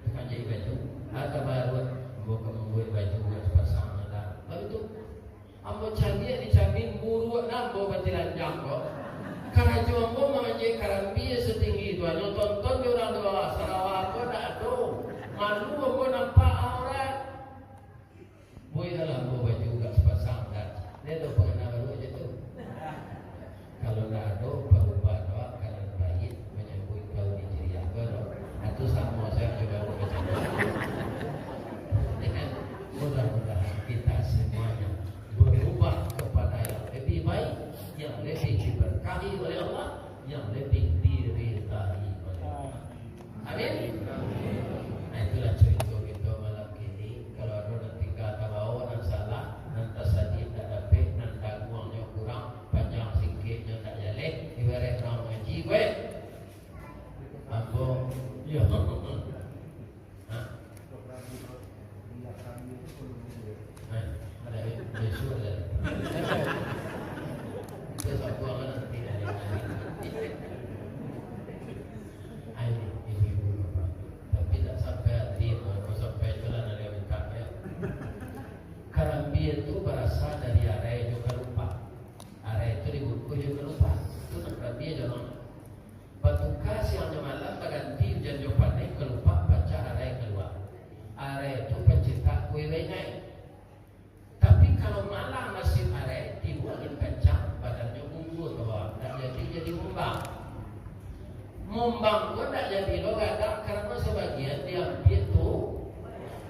S1: tukang jahit baju. Ada baru bukan membuat baju sepasang ada. Lalu itu. Ambo canggih dijamin buruk nambo batilan jangko. Karena jombo mengaji karambi setinggi itu. Hanya tonton di orang tua Sarawak apa tak ada. Malu ambo nampak aurat. Boy dalam ambo baju juga sepasang dan dia tu pengenal baru aja tu. Kalau tak ada baru bawa kalau baik menyambut kau di ceria baru. Itu sama saya juga baca. Dengan mudah-mudahan kita semuanya berubah kepada yang lebih baik, yang lebih diberkahi oleh Allah, yang lebih diridai oleh Allah. Amin. Nah itulah cerita kita malam ini. Kalau ada nanti kata bawa dan salah, nanti saja tak dapat, nanti uangnya kurang, panjang sikitnya tak jalan, ibarat orang mengaji, weh. Apa? Ya. Besok lah. Besok buang nanti dari ibu bapak. Tapi tak sampai hati, sampai jalan ada minta ya. Karambi itu berasal dari area juga lupa. Area itu di buku juga lupa. Itu nak karambi jangan. Petugas yang malam berganti dan jawabannya kelupa baca area keluar. Area itu pencetak kue naik. Tapi kalau malam masih are dibuangin kencang badannya unggul ke bawah dan jadi mumbang. Mumbang pun tak jadi lo kadang karena sebagian dia itu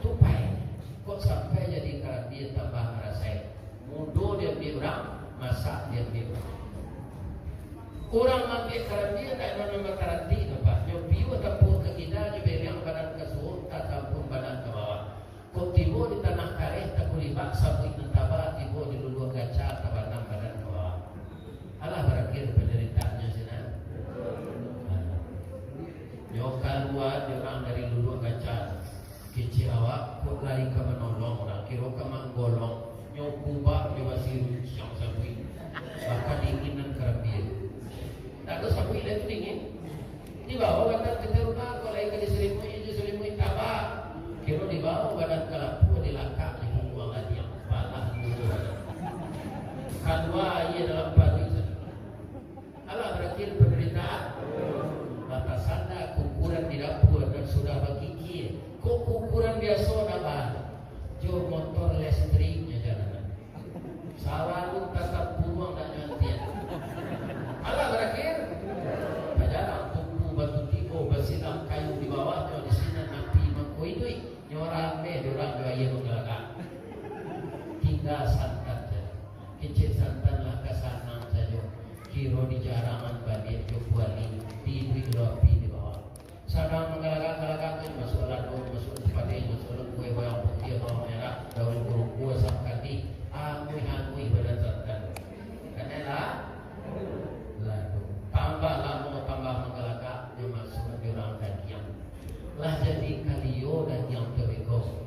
S1: tupai. Kok sampai jadi karena dia tambah merasa mudo dia bilang masak dia bilang. Orang ambil karantina tak ada nama karantina pak. Nyobiu ataupun ke kita juga yang badan ke suhu ataupun badan ke bawah. Kau tiba di tanah kareh tak boleh baksa buat tentaba tiba di luluh gaca tabanam badan ke bawah. Alah berakhir penderitaannya sini. Nyokal luar orang dari luluh gaca kecil awak kau lari ke menolong orang kira ke menggolong nyokubak nyoba siru yang sabui bahkan dinginan kerapir. Tak ada sabui itu dingin. Di bawah kata kita rumah kalau lagi ke selimut tabak. Kira di bawah badan kelapu dilangkap di buang lagi yang palah dulu. Kadua ia dalam padu itu. Alah berakhir penderitaan. Batasannya kukuran tidak puas dan sudah berkikir. Kok kukuran biasa dapat? Jor motor listriknya jalanan. Selalu tetap buang dan nyantian. Alah berakhir. Pajaran tubuh batu tibo bersilang kayu di bawahnya di sini napi mengkuidui. Orang ni orang gaya menggelakkan. Tinggal santan saja. Kecil santan lah kesanang saja. Kiro di jarangan badir jubuali di lopi di bawah. Sadang menggelakkan masuk lalu masuk sepadi masuk kue yang putih bawang merah daun burung kue sakati angui badan santan. Kenapa? Lalu tambah lama tambah menggelakkan dia masuk di orang kajian. Lah jadi kalio dan yang terbego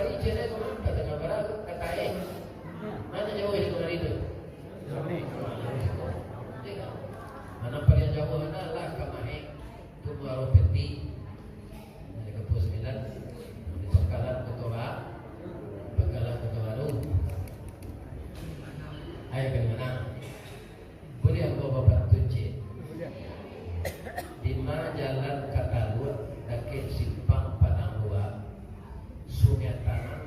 S1: bari cina kemana tengah barat katae. Mana jauh di kemana itu? Mana paling jauh adalah kemarin tubuh aropeti. Dari Kepo 9 di Bakalan Ketua Baru. Ayo ke mana? Boleh aku bapak tunjuk. Di mana jalan Katalua, Dake Simpang Padang Luar, Sungai Tanah.